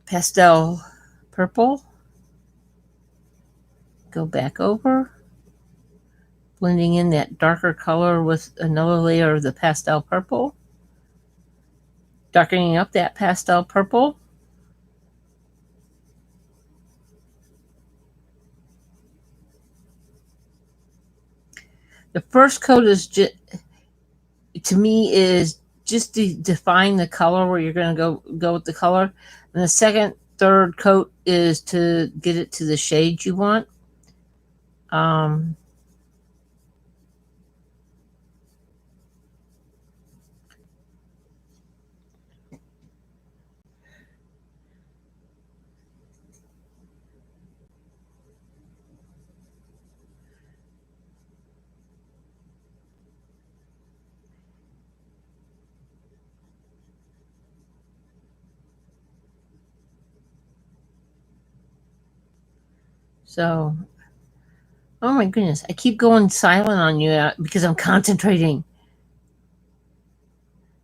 pastel purple, go back over, blending in that darker color with another layer of the pastel purple, darkening up that pastel purple. The first coat is just, to me, is just to define the color where you're going to go with the color, and the second, third coat is to get it to the shade you want. So, oh my goodness, I keep going silent on you because I'm concentrating,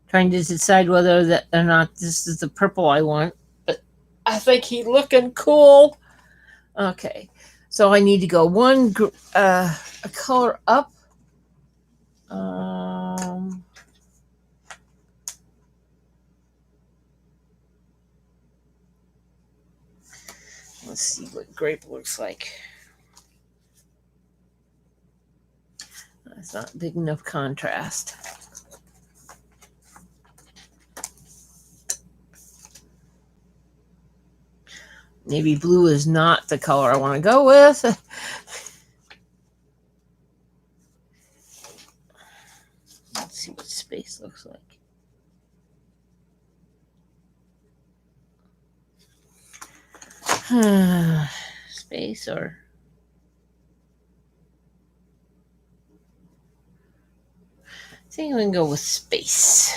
trying to decide whether that or not this is the purple I want. But I think he's looking cool. Okay, so I need to go a color up. Let's see what grape looks like. That's not big enough contrast. Navy blue is not the color I want to go with. Let's see what space looks like. Space or... I think I'm going to go with space.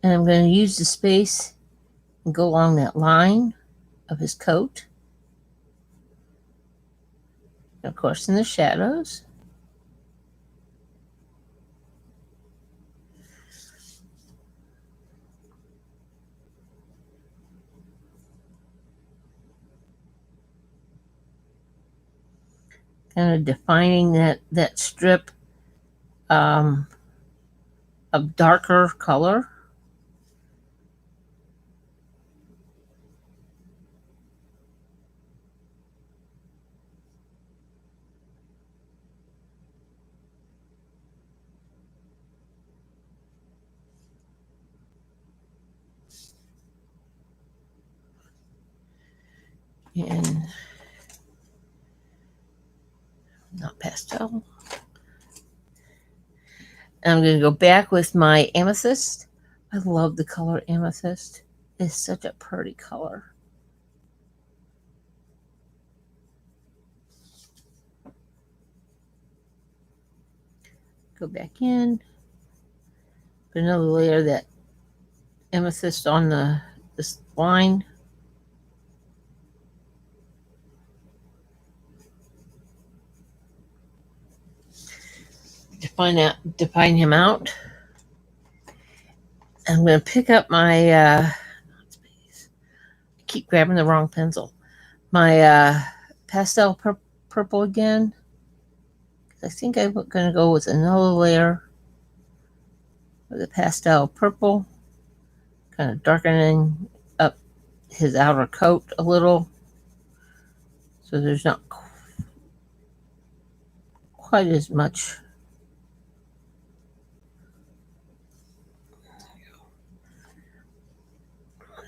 And I'm going to use the space and go along that line of his coat. And of course, in the shadows. Kind of defining that strip of darker color. And not pastel. And I'm going to go back with my amethyst. I love the color amethyst. It's such a pretty color. Go back in. Put another layer of that amethyst on this line. Define him out. I'm going to pick up my. I keep grabbing the wrong pencil. My pastel purple again. I think I'm going to go with another layer of the pastel purple, kind of darkening up his outer coat a little, so there's not quite as much.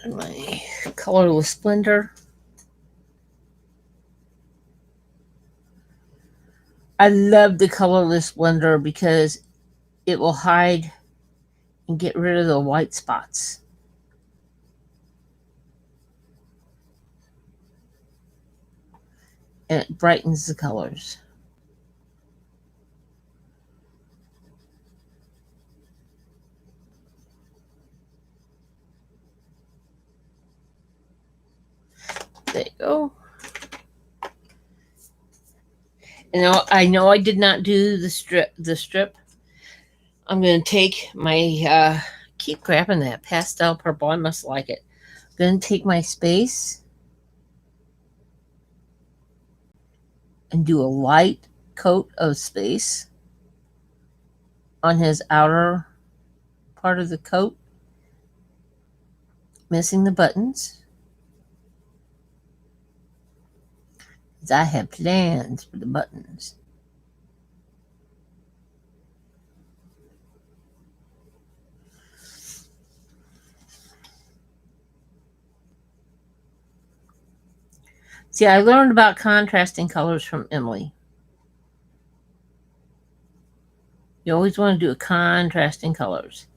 My colorless splendor. I love the colorless splendor because it will hide and get rid of the white spots. And it brightens the colors. There you go. And I know I did not do the strip. I'm going to take my, keep grabbing that pastel purple. I must like it. I'm going to take my space and do a light coat of space on his outer part of the coat, missing the buttons. I have plans for the buttons. See, I learned about contrasting colors from Emily. You always want to do a contrasting colors.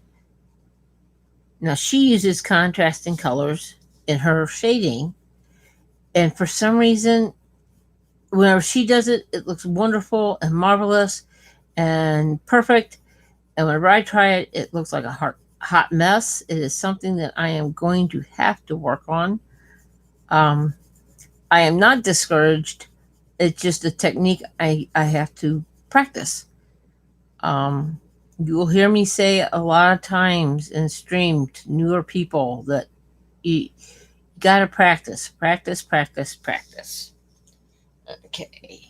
Now, she uses contrasting colors in her shading, and for some reason, whenever she does it, it looks wonderful and marvelous and perfect. And whenever I try it, it looks like a hot mess. It is something that I am going to have to work on. I am not discouraged. It's just a technique I have to practice. You will hear me say a lot of times in stream to newer people that you got to practice. Okay.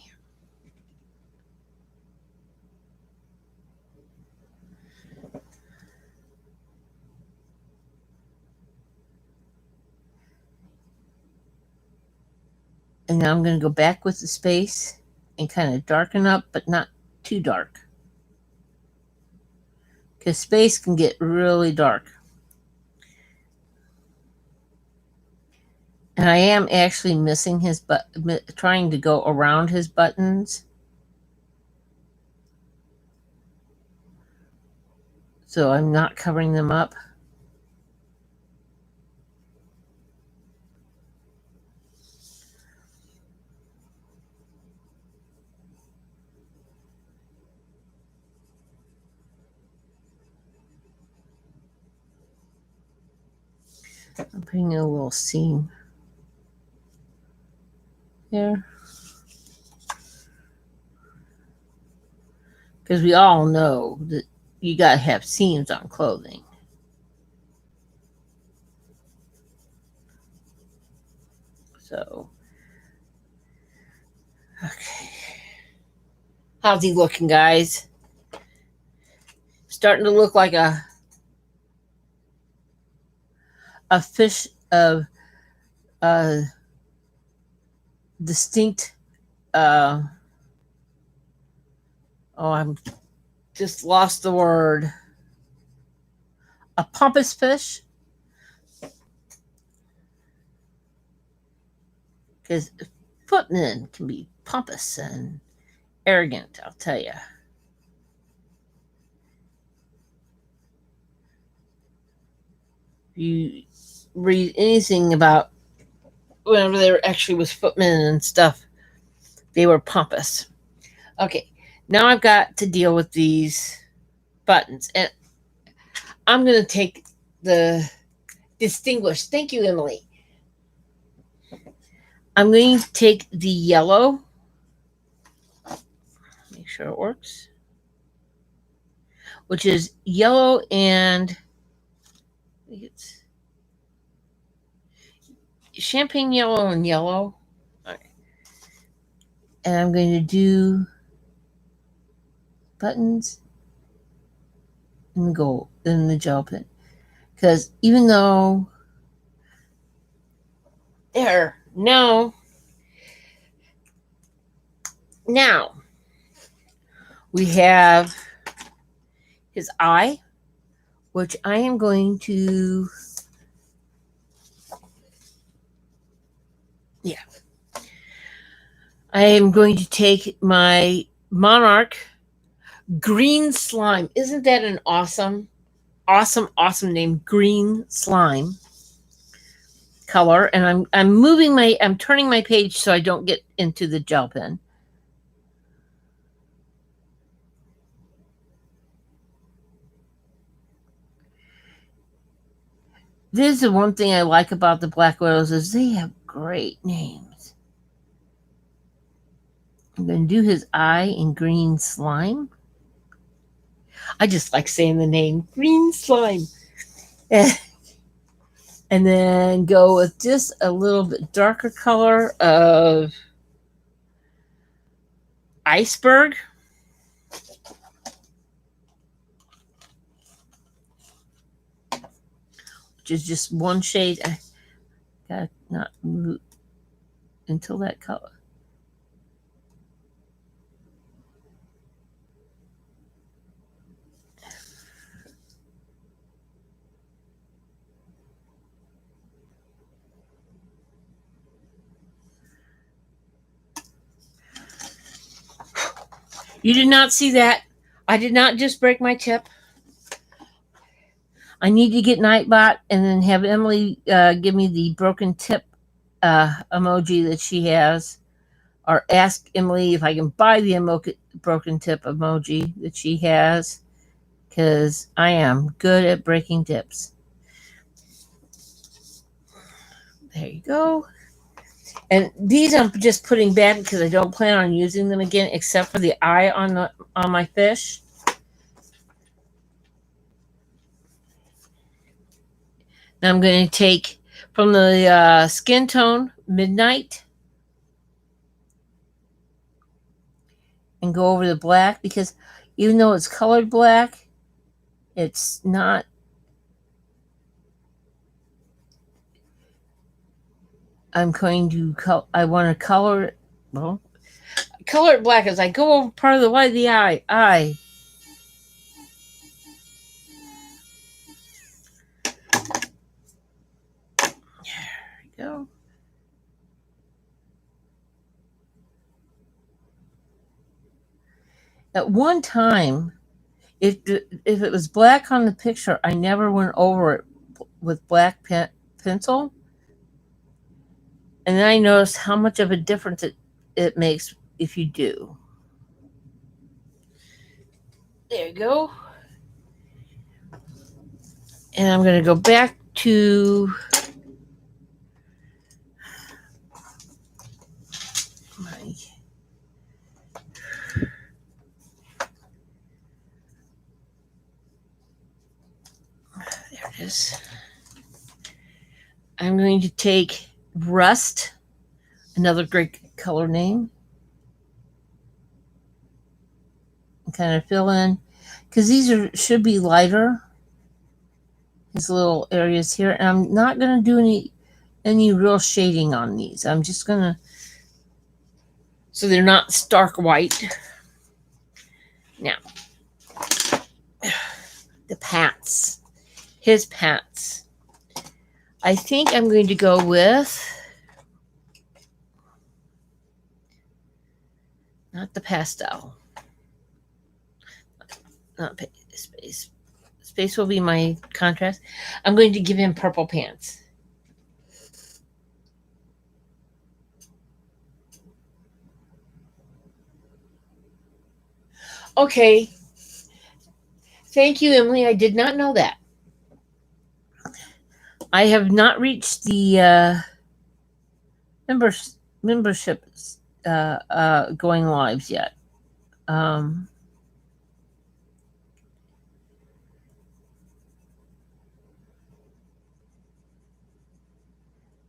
And now I'm going to go back with the space and kind of darken up, but not too dark. Because space can get really dark. And I am actually missing his trying to go around his buttons. So I'm not covering them up. I'm putting a little seam there. Because we all know that you got to have seams on clothing. So, okay. How's he looking, guys? Starting to look like a fish of distinct I'm just lost the word. A pompous fish. Because footmen can be pompous and arrogant, I'll tell you. you read anything about whenever they were actually was footmen and stuff, they were pompous. Okay, now I've got to deal with these buttons, and I'm going to take the distinguished. Thank you, Emily. I'm going to take the yellow. Make sure it works. Which is yellow and I think it's champagne yellow and yellow. Right. And I'm going to do buttons and gold in the gel pen. Because even though there, now we have his eye, which I am going to, I am going to take my Monarch green slime. Isn't that an awesome name? Green slime color. And I'm turning my page so I don't get into the gel pen. This is the one thing I like about the Black Widows is they have great names. I'm going to do his eye in green slime. I just like saying the name green slime. And then go with just a little bit darker color of iceberg. Which is just one shade. I gotta not move until that color. You did not see that. I did not just break my tip. I need to get Nightbot and then have Emily give me the broken tip emoji that she has, or ask Emily if I can buy the broken tip emoji that she has, because I am good at breaking tips. There you go. And these I'm just putting back because I don't plan on using them again, except for the eye on my fish. Now I'm going to take from the skin tone Midnight and go over the black, because even though it's colored black, it's not. I'm going to I want to color it. Well, color it black as I go over part of the white of the eye. There we go. At one time, if it was black on the picture, I never went over it with black pencil. And then I noticed how much of a difference it makes if you do. There you go. And I'm going to go back to my there it is. I'm going to take Rust, another great color name, and kind of fill in, because these should be lighter. These little areas here, and I'm not going to do any real shading on these. I'm just going to, so they're not stark white. Now, the pants, his pants. I think I'm going to go with, not the pastel, not space, Space will be my contrast. I'm going to give him purple pants. Okay. Thank you, Emily. I did not know that. I have not reached the membership going lives yet.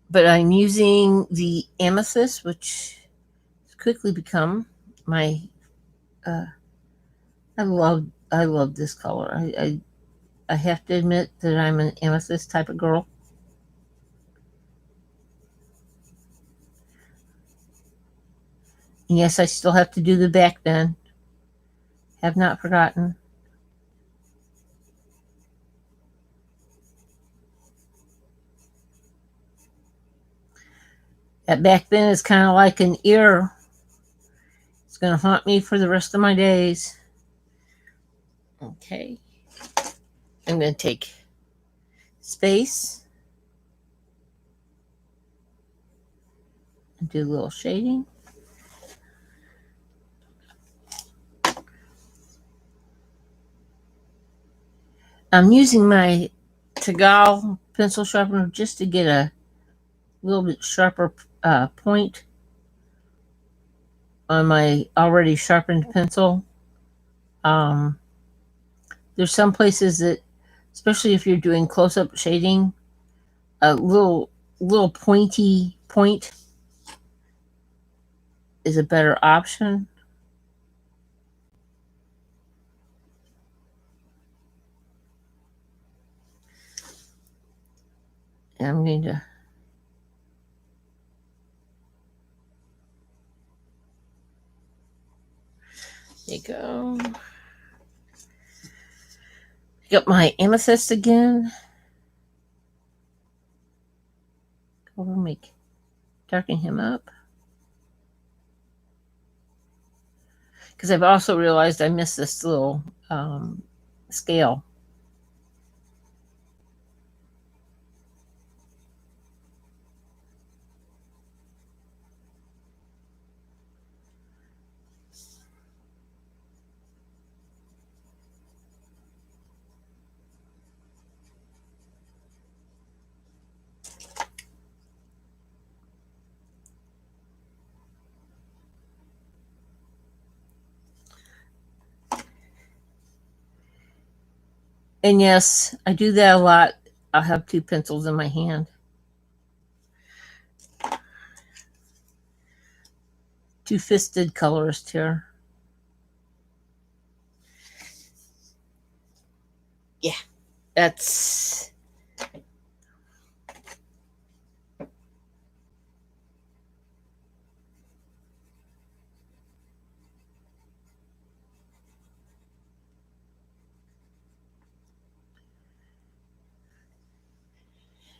But I'm using the amethyst, which has quickly become my. I love this color. I have to admit that I'm an amethyst type of girl. And yes, I still have to do the back bend. Have not forgotten. That back bend is kind of like an ear. It's going to haunt me for the rest of my days. Okay. I'm going to take space and do a little shading. I'm using my Tagal pencil sharpener just to get a little bit sharper point on my already sharpened pencil. There's some places that, especially if you're doing close-up shading, a little pointy point is a better option. And I'm going to there you go. Pick up my amethyst again. Over, make darken him up. Because I've also realized I missed this little scale. And yes, I do that a lot. I'll have two pencils in my hand. Two-fisted colorist here. Yeah, that's...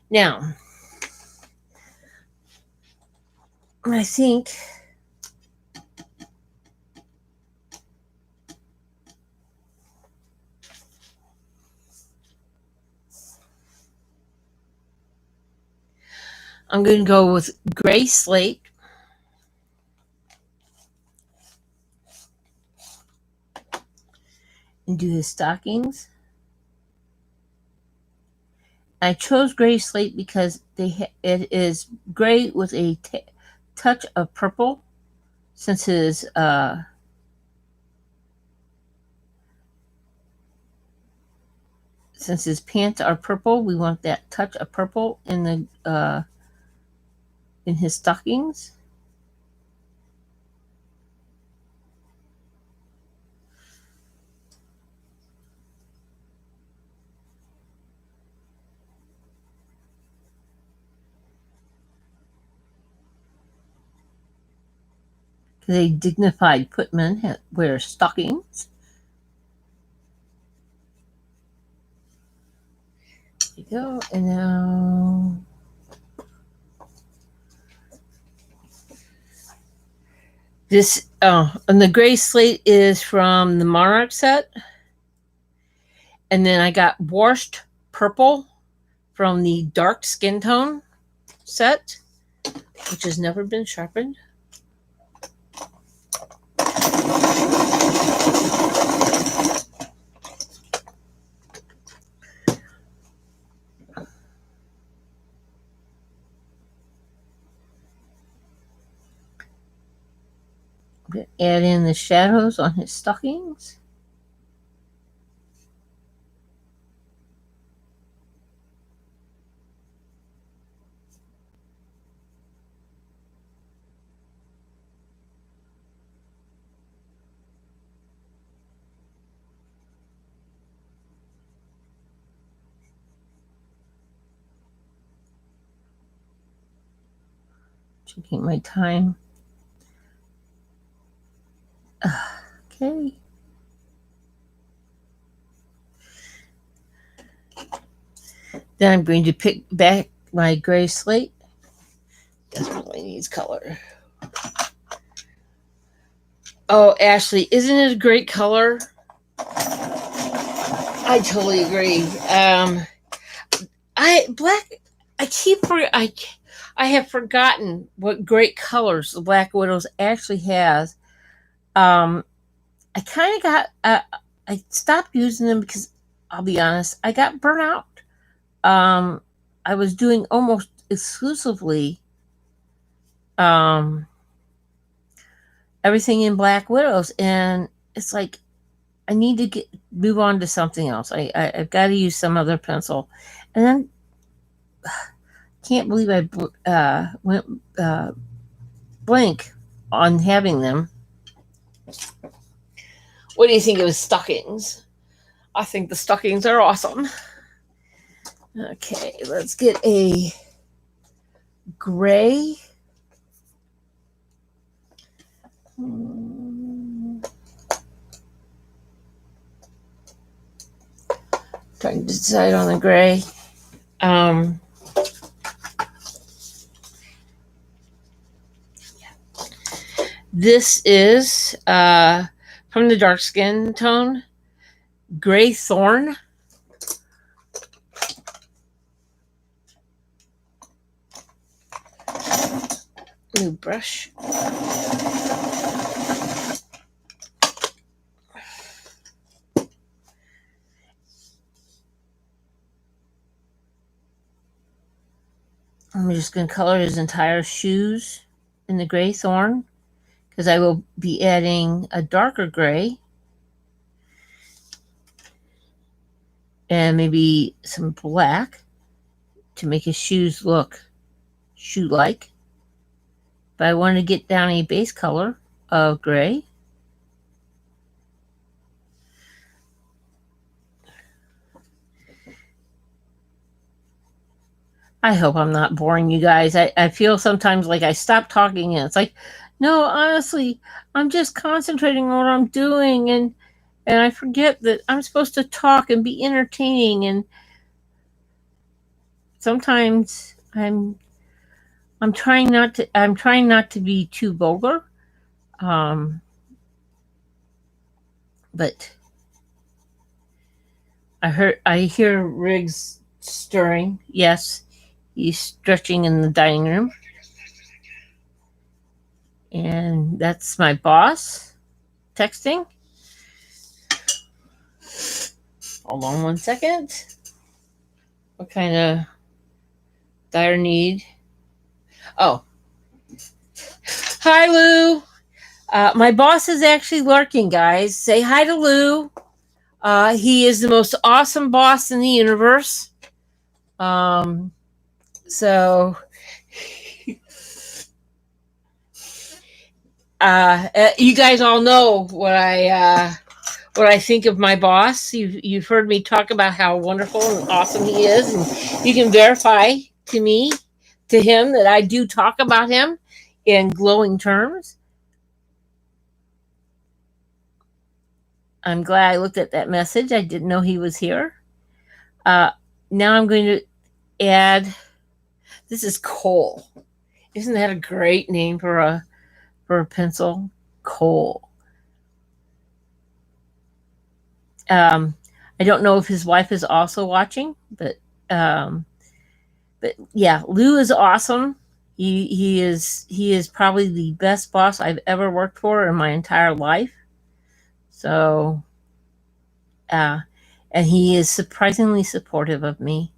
Now, I think I'm going to go with gray slate. And do his stockings. I chose gray slate because it is gray with a touch of purple, since his pants are purple. We want that touch of purple in the in his stockings. A dignified footman wears stockings. There you go. And now this, and the gray slate is from the Monarch set. And then I got washed purple from the dark skin tone set, which has never been sharpened. I'm going to add in the shadows on his stockings. Taking my time. Okay. Then I'm going to pick back my gray slate. Definitely needs color. Oh, Ashley, isn't it a great color? I totally agree. I have forgotten what great colors the Black Widows actually has. I kind of got I stopped using them because I'll be honest, I got burnt out. I was doing almost exclusively everything in Black Widows, and it's like I need to move on to something else. I've got to use some other pencil, and then can't believe I went blank on having them. What do you think of stockings? I think the stockings are awesome. Okay, let's get a gray. Trying to decide on the gray. This is from the dark skin tone, Gray Thorn. New brush. I'm just going to color his entire shoes in the Gray Thorn because I will be adding a darker gray and maybe some black to make his shoes look shoe-like. But I want to get down a base color of gray. I hope I'm not boring you guys. I feel sometimes like I stop talking and it's like, no, honestly, I'm just concentrating on what I'm doing and I forget that I'm supposed to talk and be entertaining, and sometimes I'm trying not to be too vulgar. But I hear Riggs stirring. Yes, he's stretching in the dining room. And that's my boss texting. Hold on one second. What kind of dire need? Oh. Hi, Lou. My boss is actually lurking, guys. Say hi to Lou. He is the most awesome boss in the universe. So you guys all know what I think of my boss. You've heard me talk about how wonderful and awesome he is, and you can verify to him that I do talk about him in glowing terms. I'm glad I looked at that message. I didn't know he was here. Now I'm going to add. This is coal. Isn't that a great name for a pencil? Coal. I don't know if his wife is also watching, um, but yeah, Lou is awesome. He is probably the best boss I've ever worked for in my entire life. So, uh, and he is surprisingly supportive of me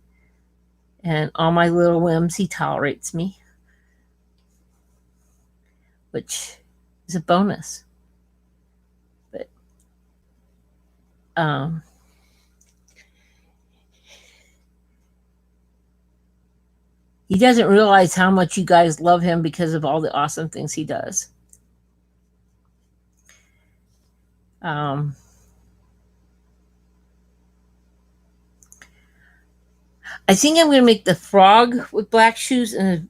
and all my little whims. He tolerates me, which is a bonus. But um, he doesn't realize how much you guys love him because of all the awesome things he does. Um, I think I'm going to make the frog with black shoes and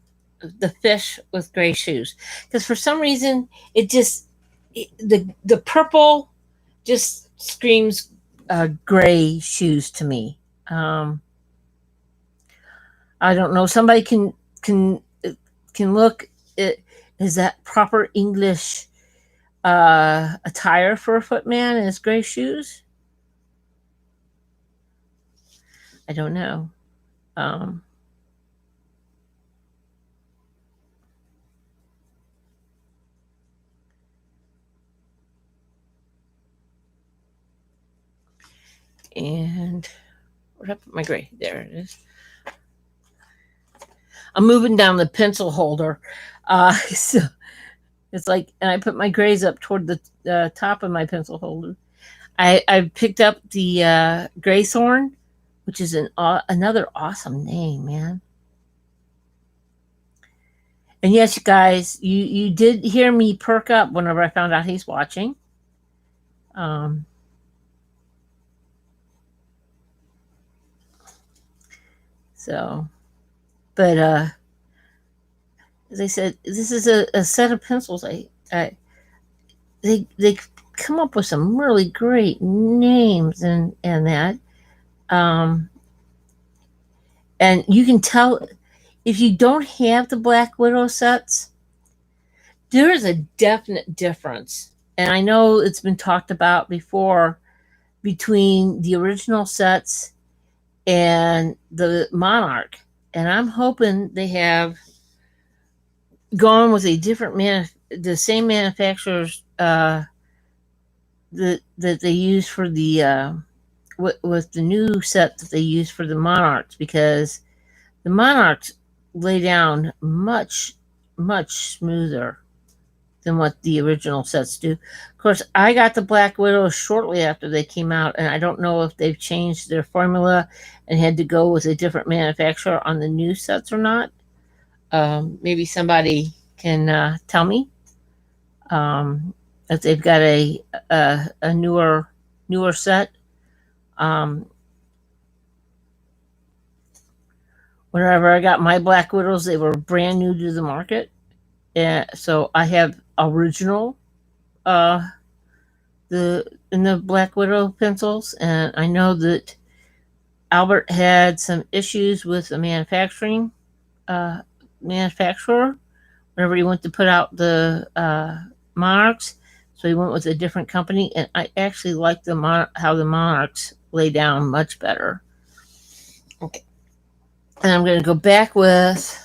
the fish with gray shoes, because for some reason the purple just screams gray shoes to me. Um, I don't know. Somebody can can look. Is that proper English attire for a footman? Is gray shoes? I don't know. Um, and where did I put my gray? There it is. I'm moving down the pencil holder. So it's like, and I put my grays up toward the top of my pencil holder. I picked up the Graythorn, which is another awesome name, man. And yes, guys, you did hear me perk up whenever I found out he's watching. Um, so, but as I said, this is a set of pencils. They come up with some really great names and that. Um, and you can tell if you don't have the Black Widow sets, there is a definite difference. And I know it's been talked about before between the original sets and the Monarch. And I'm hoping they have gone with a different the same manufacturers that they use for the with the new set that they use for the Monarchs, because the Monarchs lay down much smoother than what the original sets do. Of course, I got the Black Widow shortly after they came out, and I don't know if they've changed their formula and had to go with a different manufacturer on the new sets or not. Maybe somebody can tell me if they've got a newer set. Whenever I got my Black Widows, they were brand new to the market. So I have original the Black Widow pencils, and I know that Albert had some issues with the manufacturer whenever he went to put out the Monarchs. So he went with a different company, and I actually like how the Monarchs lay down much better. Okay, and I'm going to go back with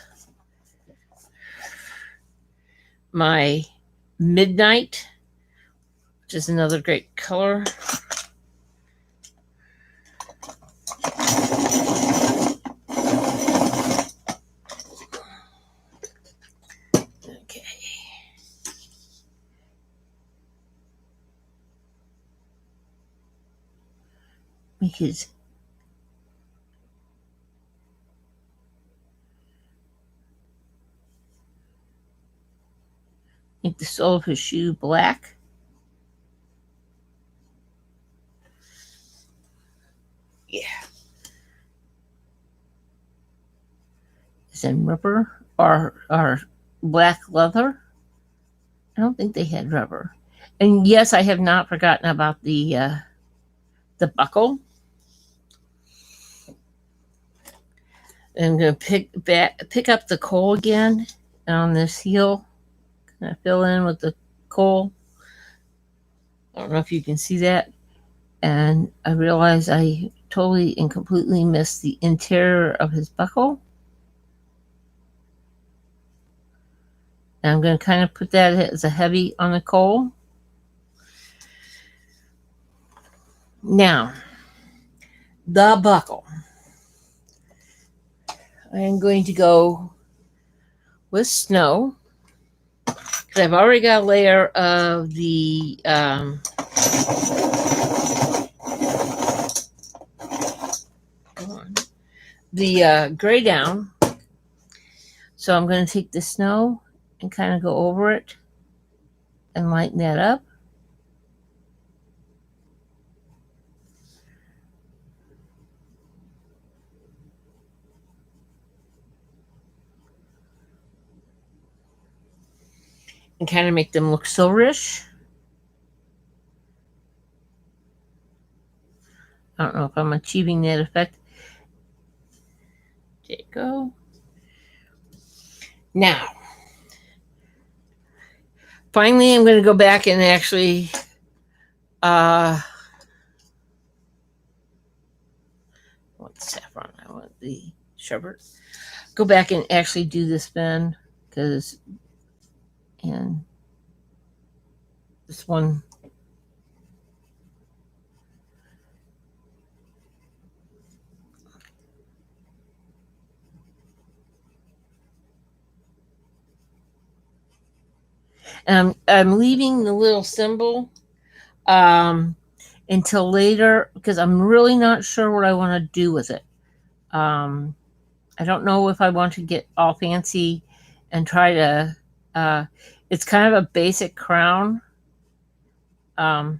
my Midnight, which is another great color. Okay. Because make the sole of his shoe black. Yeah. Is in rubber or black leather. I don't think they had rubber. And yes, I have not forgotten about the buckle. I'm going to pick up the coal again on this heel. Kind of fill in with the coal. I don't know if you can see that. And I realize I totally and completely missed the interior of his buckle. And I'm going to kind of put that as a heavy on the coal. Now, the buckle. I am going to go with snow because I've already got a layer of the gray down. So I'm going to take the snow and kind of go over it and lighten that up. And kind of make them look silverish. I don't know if I'm achieving that effect. There you go. Now, finally, I'm going to go back and actually what's saffron? I want the sherbet. Go back and actually do this bend because, and this one. And I'm leaving the little symbol until later because I'm really not sure what I want to do with it. I don't know if I want to get all fancy and try to. It's kind of a basic crown, but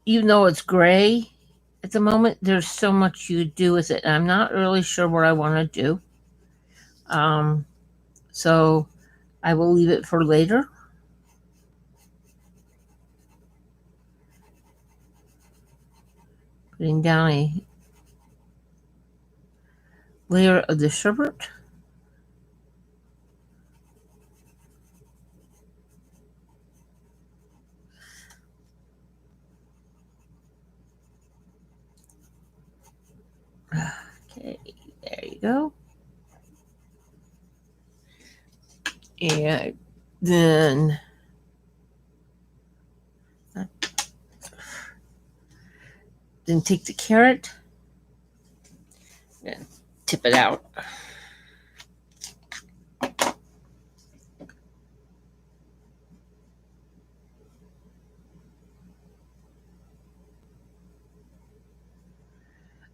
even though it's gray at the moment, there's so much you do with it. And I'm not really sure what I want to do. So I will leave it for later. Putting down a layer of the sherbet. Okay, there you go. And then take the carrot and tip it out.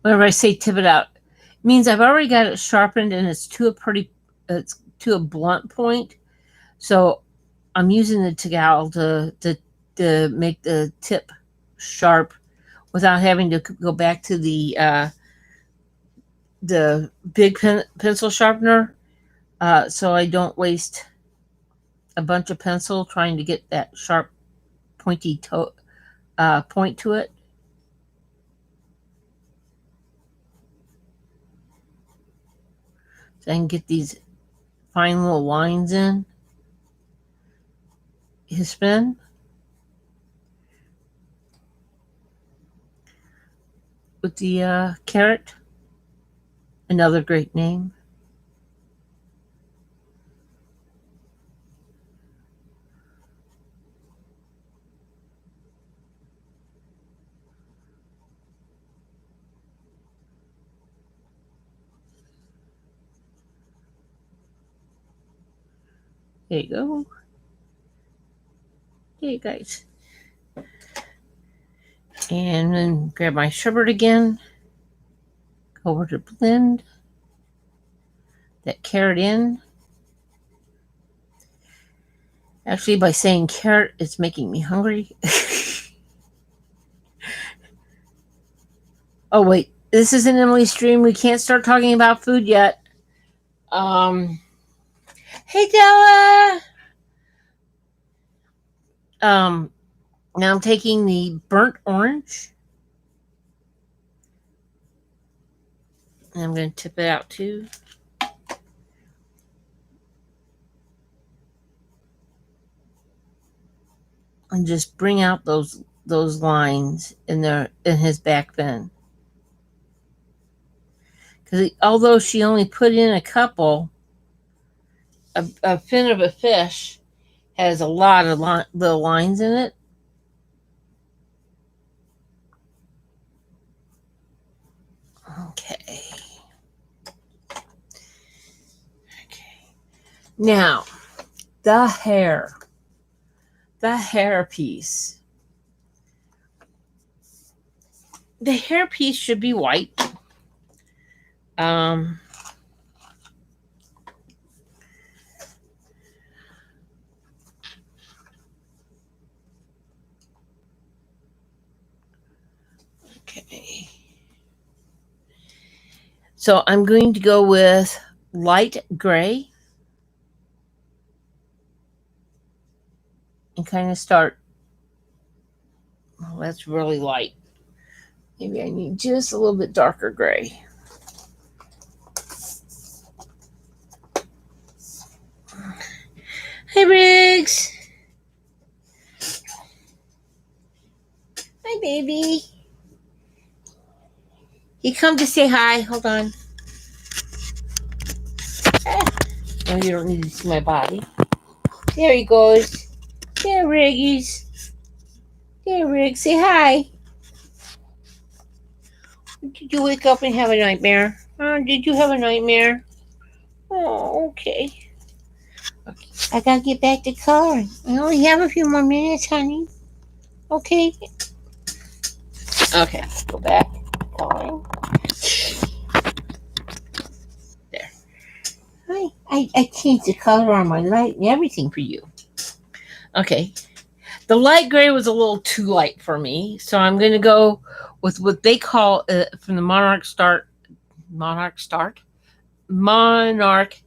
Whenever I say tip it out, it means I've already got it sharpened and it's to a blunt point. So I'm using the towel to make the tip sharp without having to go back to the big pencil sharpener. So I don't waste a bunch of pencil trying to get that sharp, pointy point to it. So I can get these fine little lines in his pen. With the carrot, another great name. There you go. Hey guys. And then grab my sherbet again. Go over to blend that carrot in. Actually, by saying carrot, it's making me hungry. Oh wait, this is an Emily stream. We can't start talking about food yet. Hey Della. Now I'm taking the burnt orange. And I'm going to tip it out too. and just bring out those lines in his back fin. Because although she only put in a couple, a fin of a fish has a lot of little lines in it. Okay. Now, the hair piece. The hair piece should be white. Okay. So I'm going to go with light gray and kind of start. Oh, that's really light. Maybe I need just a little bit darker gray. Hi, Briggs. Hi, baby. He come to say hi. Hold on. No, you don't need to see my body. There he goes. There, Riggies. There, Riggs. Say hi. Did you wake up and have a nightmare? Did you have a nightmare? Oh, okay. I gotta get back to coloring. I only have a few more minutes, honey. Okay. Okay, go back. Coloring. There. I changed the color on my light and everything for you. Okay. The light gray was a little too light for me, so I'm going to go with what they call from the Monarch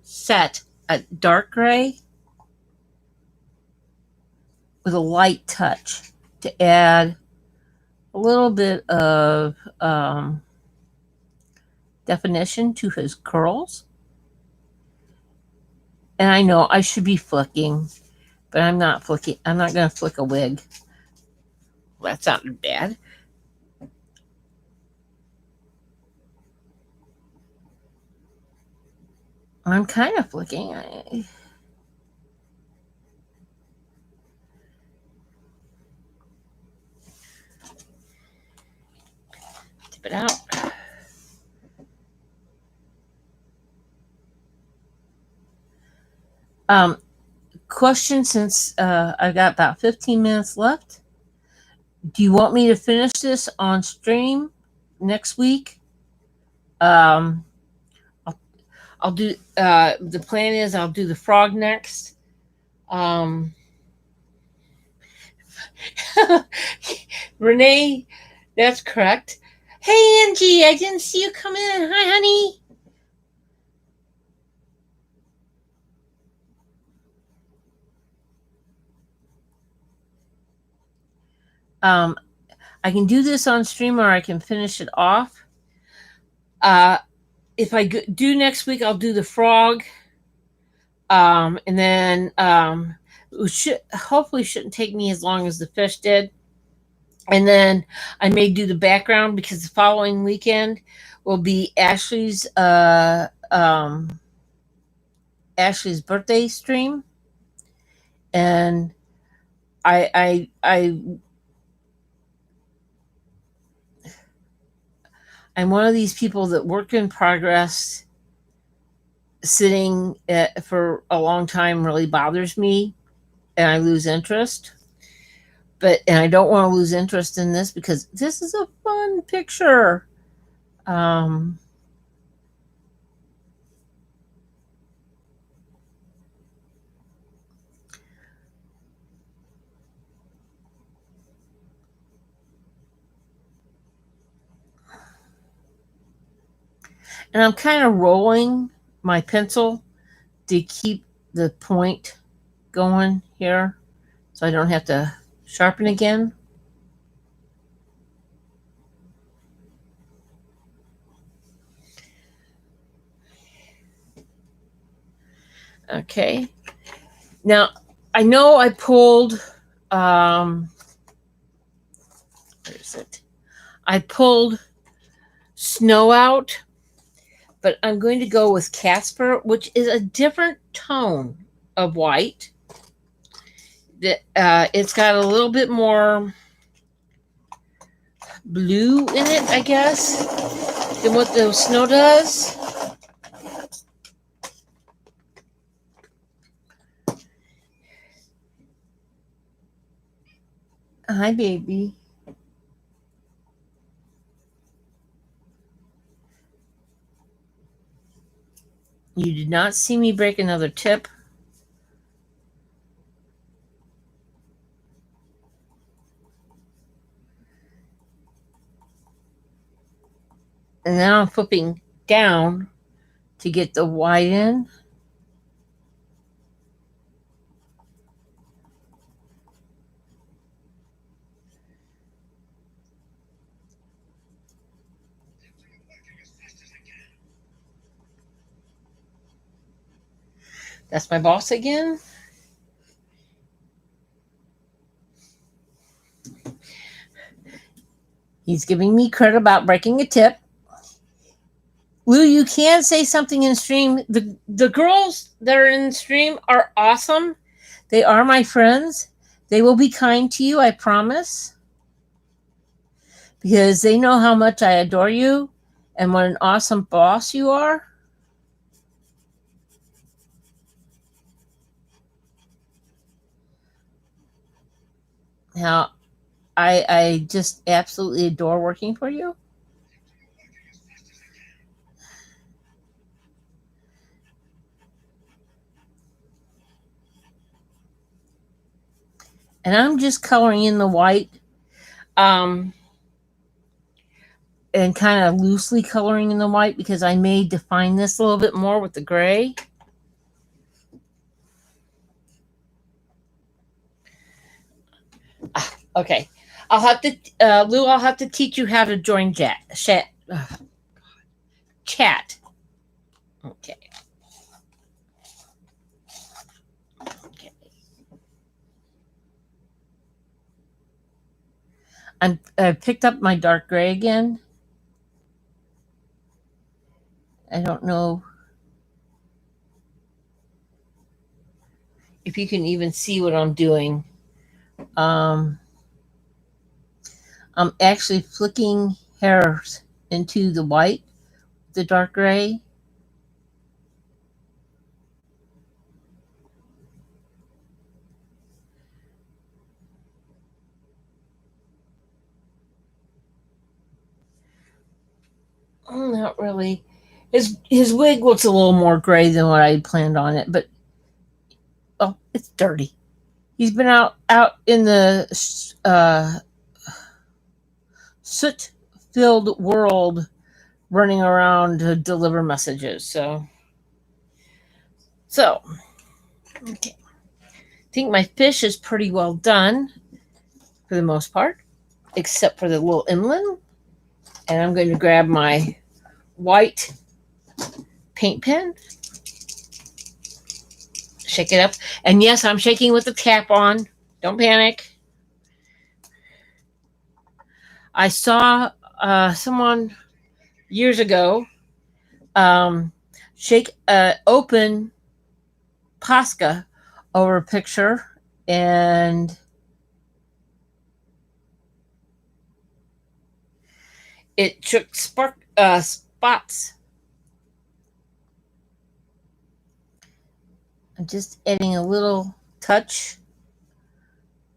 set, a dark gray with a light touch to add a little bit of definition to his curls. And I know I should be flicking, but I'm not flicking. I'm not going to flick a wig. Well, that sounded bad. I'm kind of flicking. Tip it out. Question, since I've got about 15 minutes left. Do you want me to finish this on stream next week? I'll do, the plan is I'll do the frog next. Renee, that's correct. Hey, Angie, I didn't see you come in. Hi, honey. I can do this on stream or I can finish it off. If I do next week, I'll do the frog. And then hopefully shouldn't take me as long as the fish did. And then I may do the background because the following weekend will be Ashley's birthday stream. And I'm one of these people that work in progress. Sitting for a long time really bothers me, and I lose interest. And I don't want to lose interest in this because this is a fun picture. And I'm kind of rolling my pencil to keep the point going here so I don't have to sharpen again. Okay. Now, I know I pulled where is it? I pulled Snow out, but I'm going to go with Casper, which is a different tone of white. It's got a little bit more blue in it, I guess, than what the Snow does. Hi, baby. You did not see me break another tip. And now I'm flipping down to get the white in. That's my boss again. He's giving me credit about breaking a tip. Lou, you can say something in stream. The girls that are in stream are awesome. They are my friends. They will be kind to you, I promise. Because they know how much I adore you and what an awesome boss you are. Now, I just absolutely adore working for you. And I'm just coloring in the white, and kind of loosely coloring in the white because I may define this a little bit more with the gray. Okay, I'll have to, Lou. I'll have to teach you how to join chat. Okay. Okay. I picked up my dark gray again. I don't know if you can even see what I'm doing. I'm actually flicking hairs into the white, the dark gray. Not really. His wig looks a little more gray than what I planned on it, but oh, it's dirty. He's been out in the soot filled world, running around to deliver messages. So okay. I think my fish is pretty well done for the most part, except for the little emblem. And I'm going to grab my white paint pen, shake it up. And yes, I'm shaking with the cap on. Don't panic. I saw someone years ago shake open Posca over a picture, and it took spots. I'm just adding a little touch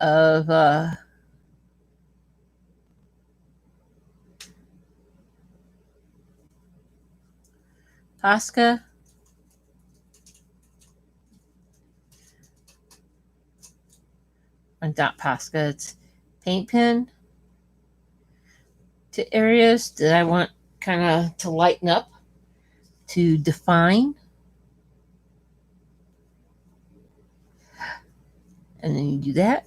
of Posca. Or not Posca, it's paint pen to areas that I want kind of to lighten up, to define. And then you do that.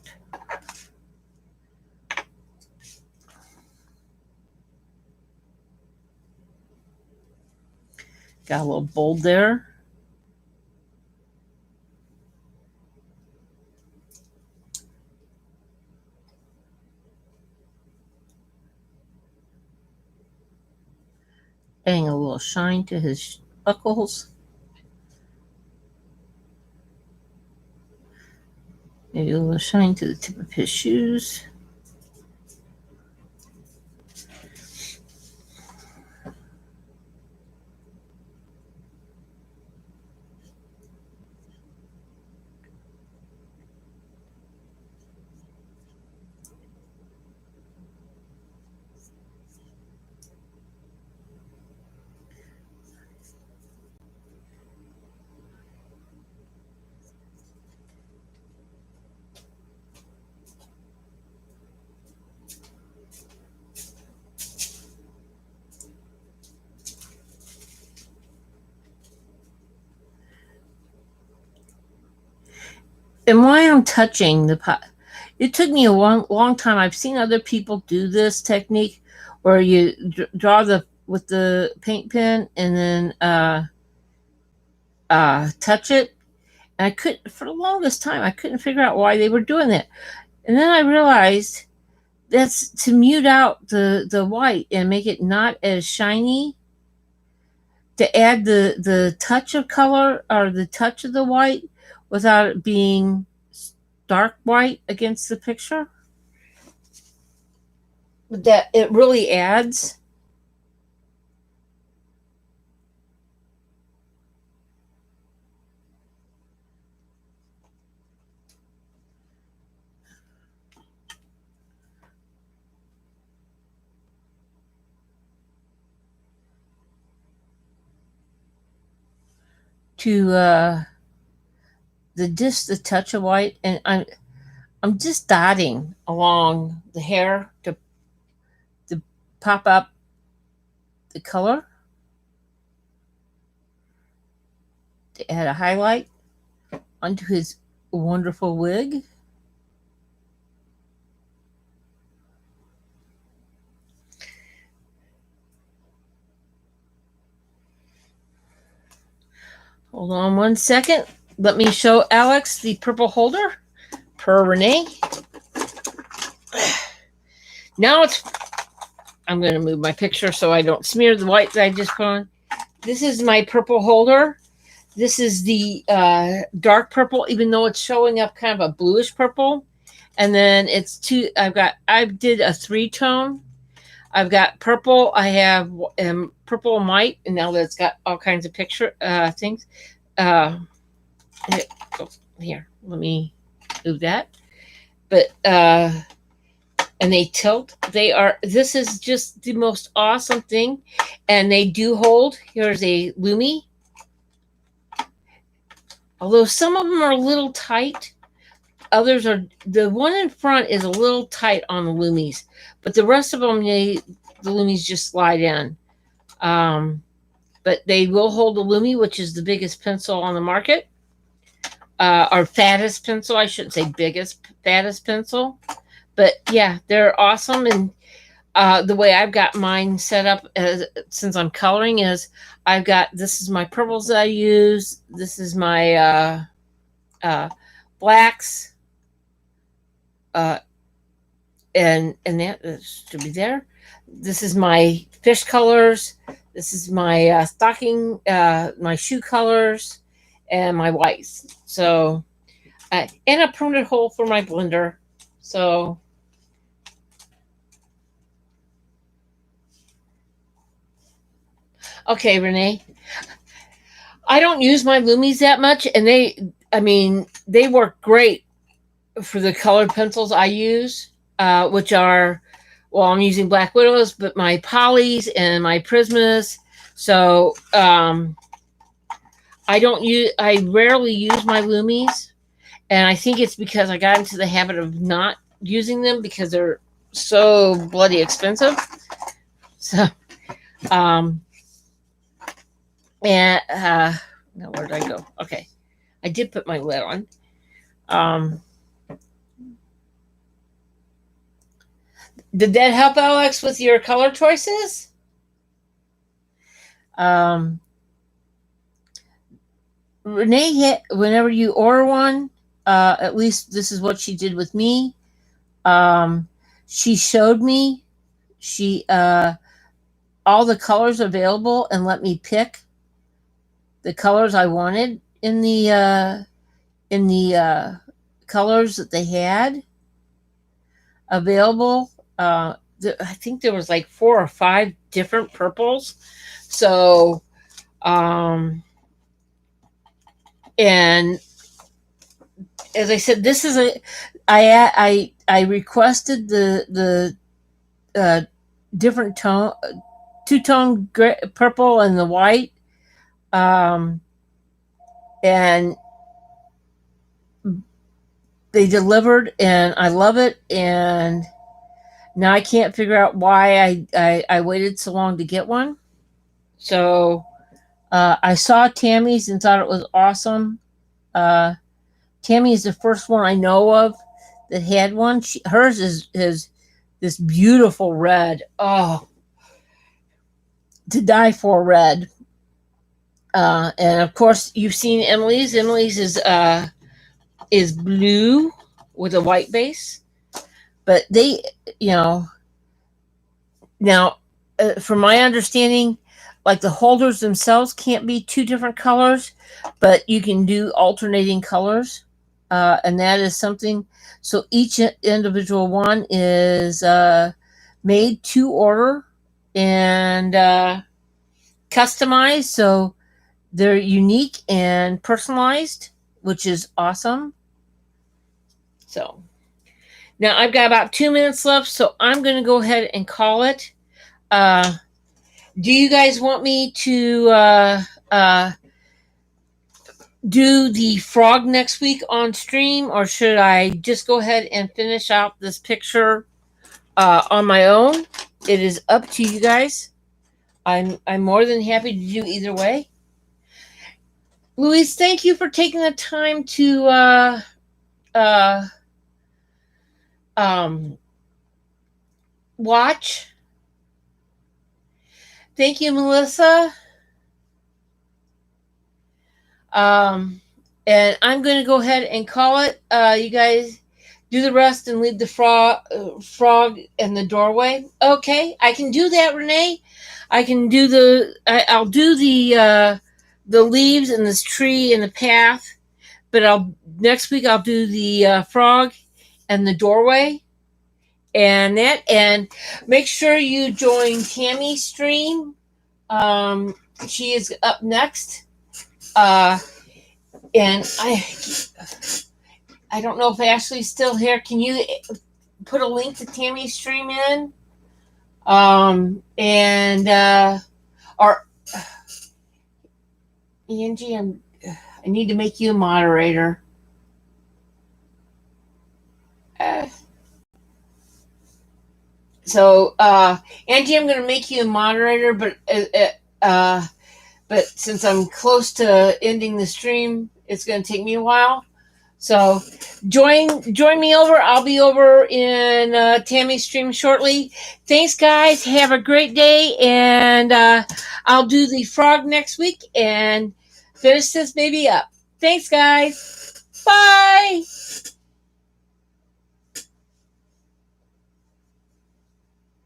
Got a little bold there. adding a little shine to his buckles. Maybe a little shine to the tip of his shoes. And while I'm touching the pot, it took me a long time. I've seen other people do this technique where you draw the with the paint pen and then touch it. And I could, for the longest time, I couldn't figure out why they were doing that. And then I realized that's to mute out the white and make it not as shiny. To add the touch of color or the touch of the white without it being dark white against the picture. That it really adds. To the touch of white, and I'm just dotting along the hair to pop up the color, to add a highlight onto his wonderful wig. Hold on one second. Let me show Alex the purple holder per Renee. Now I'm going to move my picture so I don't smear the white that I just put on. This is my purple holder. This is the dark purple, even though it's showing up kind of a bluish purple. And then it's I did a 3-tone. I've got purple. I have purple and white, and now that's got all kinds of picture things. Here, let me do that. But and they tilt. This is just the most awesome thing, and they do hold. Here's a Lumi. Although some of them are a little tight, others are. The one in front is a little tight on the Lumis, but the rest of them, the Lumis just slide in. But they will hold the Lumi, which is the biggest pencil on the market, or fattest pencil. I shouldn't say biggest, fattest pencil. But yeah, they're awesome. And the way I've got mine set up, since I'm coloring, is this is my purples that I use. This is my blacks. And that should be there. This is my fish colors. This is my stocking, my shoe colors, and my whites. So, and a permanent hole for my blender. So, okay, Renee. I don't use my Lumis that much, and they work great for the colored pencils I use, which are, well, I'm using Black Widows, but my Polys and my Prismas. So I rarely use my Lumis, and I think it's because I got into the habit of not using them because they're so bloody expensive. So, and now where did I go? Okay, I did put my lid on. Did that help, Alex, with your color choices? Renee, whenever you order one, at least this is what she did with me. She showed me. She all all the colors available and let me pick the colors I wanted in the colors that they had available. I think there was like 4 or 5 different purples. So, and as I said, this is I requested the different tone, two-tone purple and the white, and they delivered, and I love it. And now I can't figure out why I waited so long to get one. So I saw Tammy's and thought it was awesome. Tammy is the first one I know of that had one. Hers is this beautiful red. Oh, to die for red. And of course, you've seen Emily's. Emily's is blue with a white base. But they, now, from my understanding, like the holders themselves can't be 2 different colors, but you can do alternating colors. And that is something. So each individual one is made to order and customized. So they're unique and personalized, which is awesome. So now I've got about 2 minutes left, so I'm going to go ahead and call it. Do you guys want me to do the frog next week on stream, or should I just go ahead and finish out this picture on my own? It is up to you guys. I'm more than happy to do either way. Louise, thank you for taking the time to watch. Thank you, Melissa. And I'm going to go ahead and call it. You guys do the rest and leave the frog in the doorway. Okay, I can do that, Renee. I can do I'll do the leaves and this tree and the path, but next week I'll do the frog and the doorway and that. And make sure you join Tammy's stream. She is up next. And I don't know if Ashley's still here. Can you put a link to Tammy's stream in? Or Angie, I need to make you a moderator. So Angie, I'm going to make you a moderator, but since I'm close to ending the stream, it's going to take me a while. So join me over. I'll be over in Tammy's stream shortly. Thanks, guys. Have a great day. And I'll do the frog next week and finish this baby up. Thanks, guys. Bye.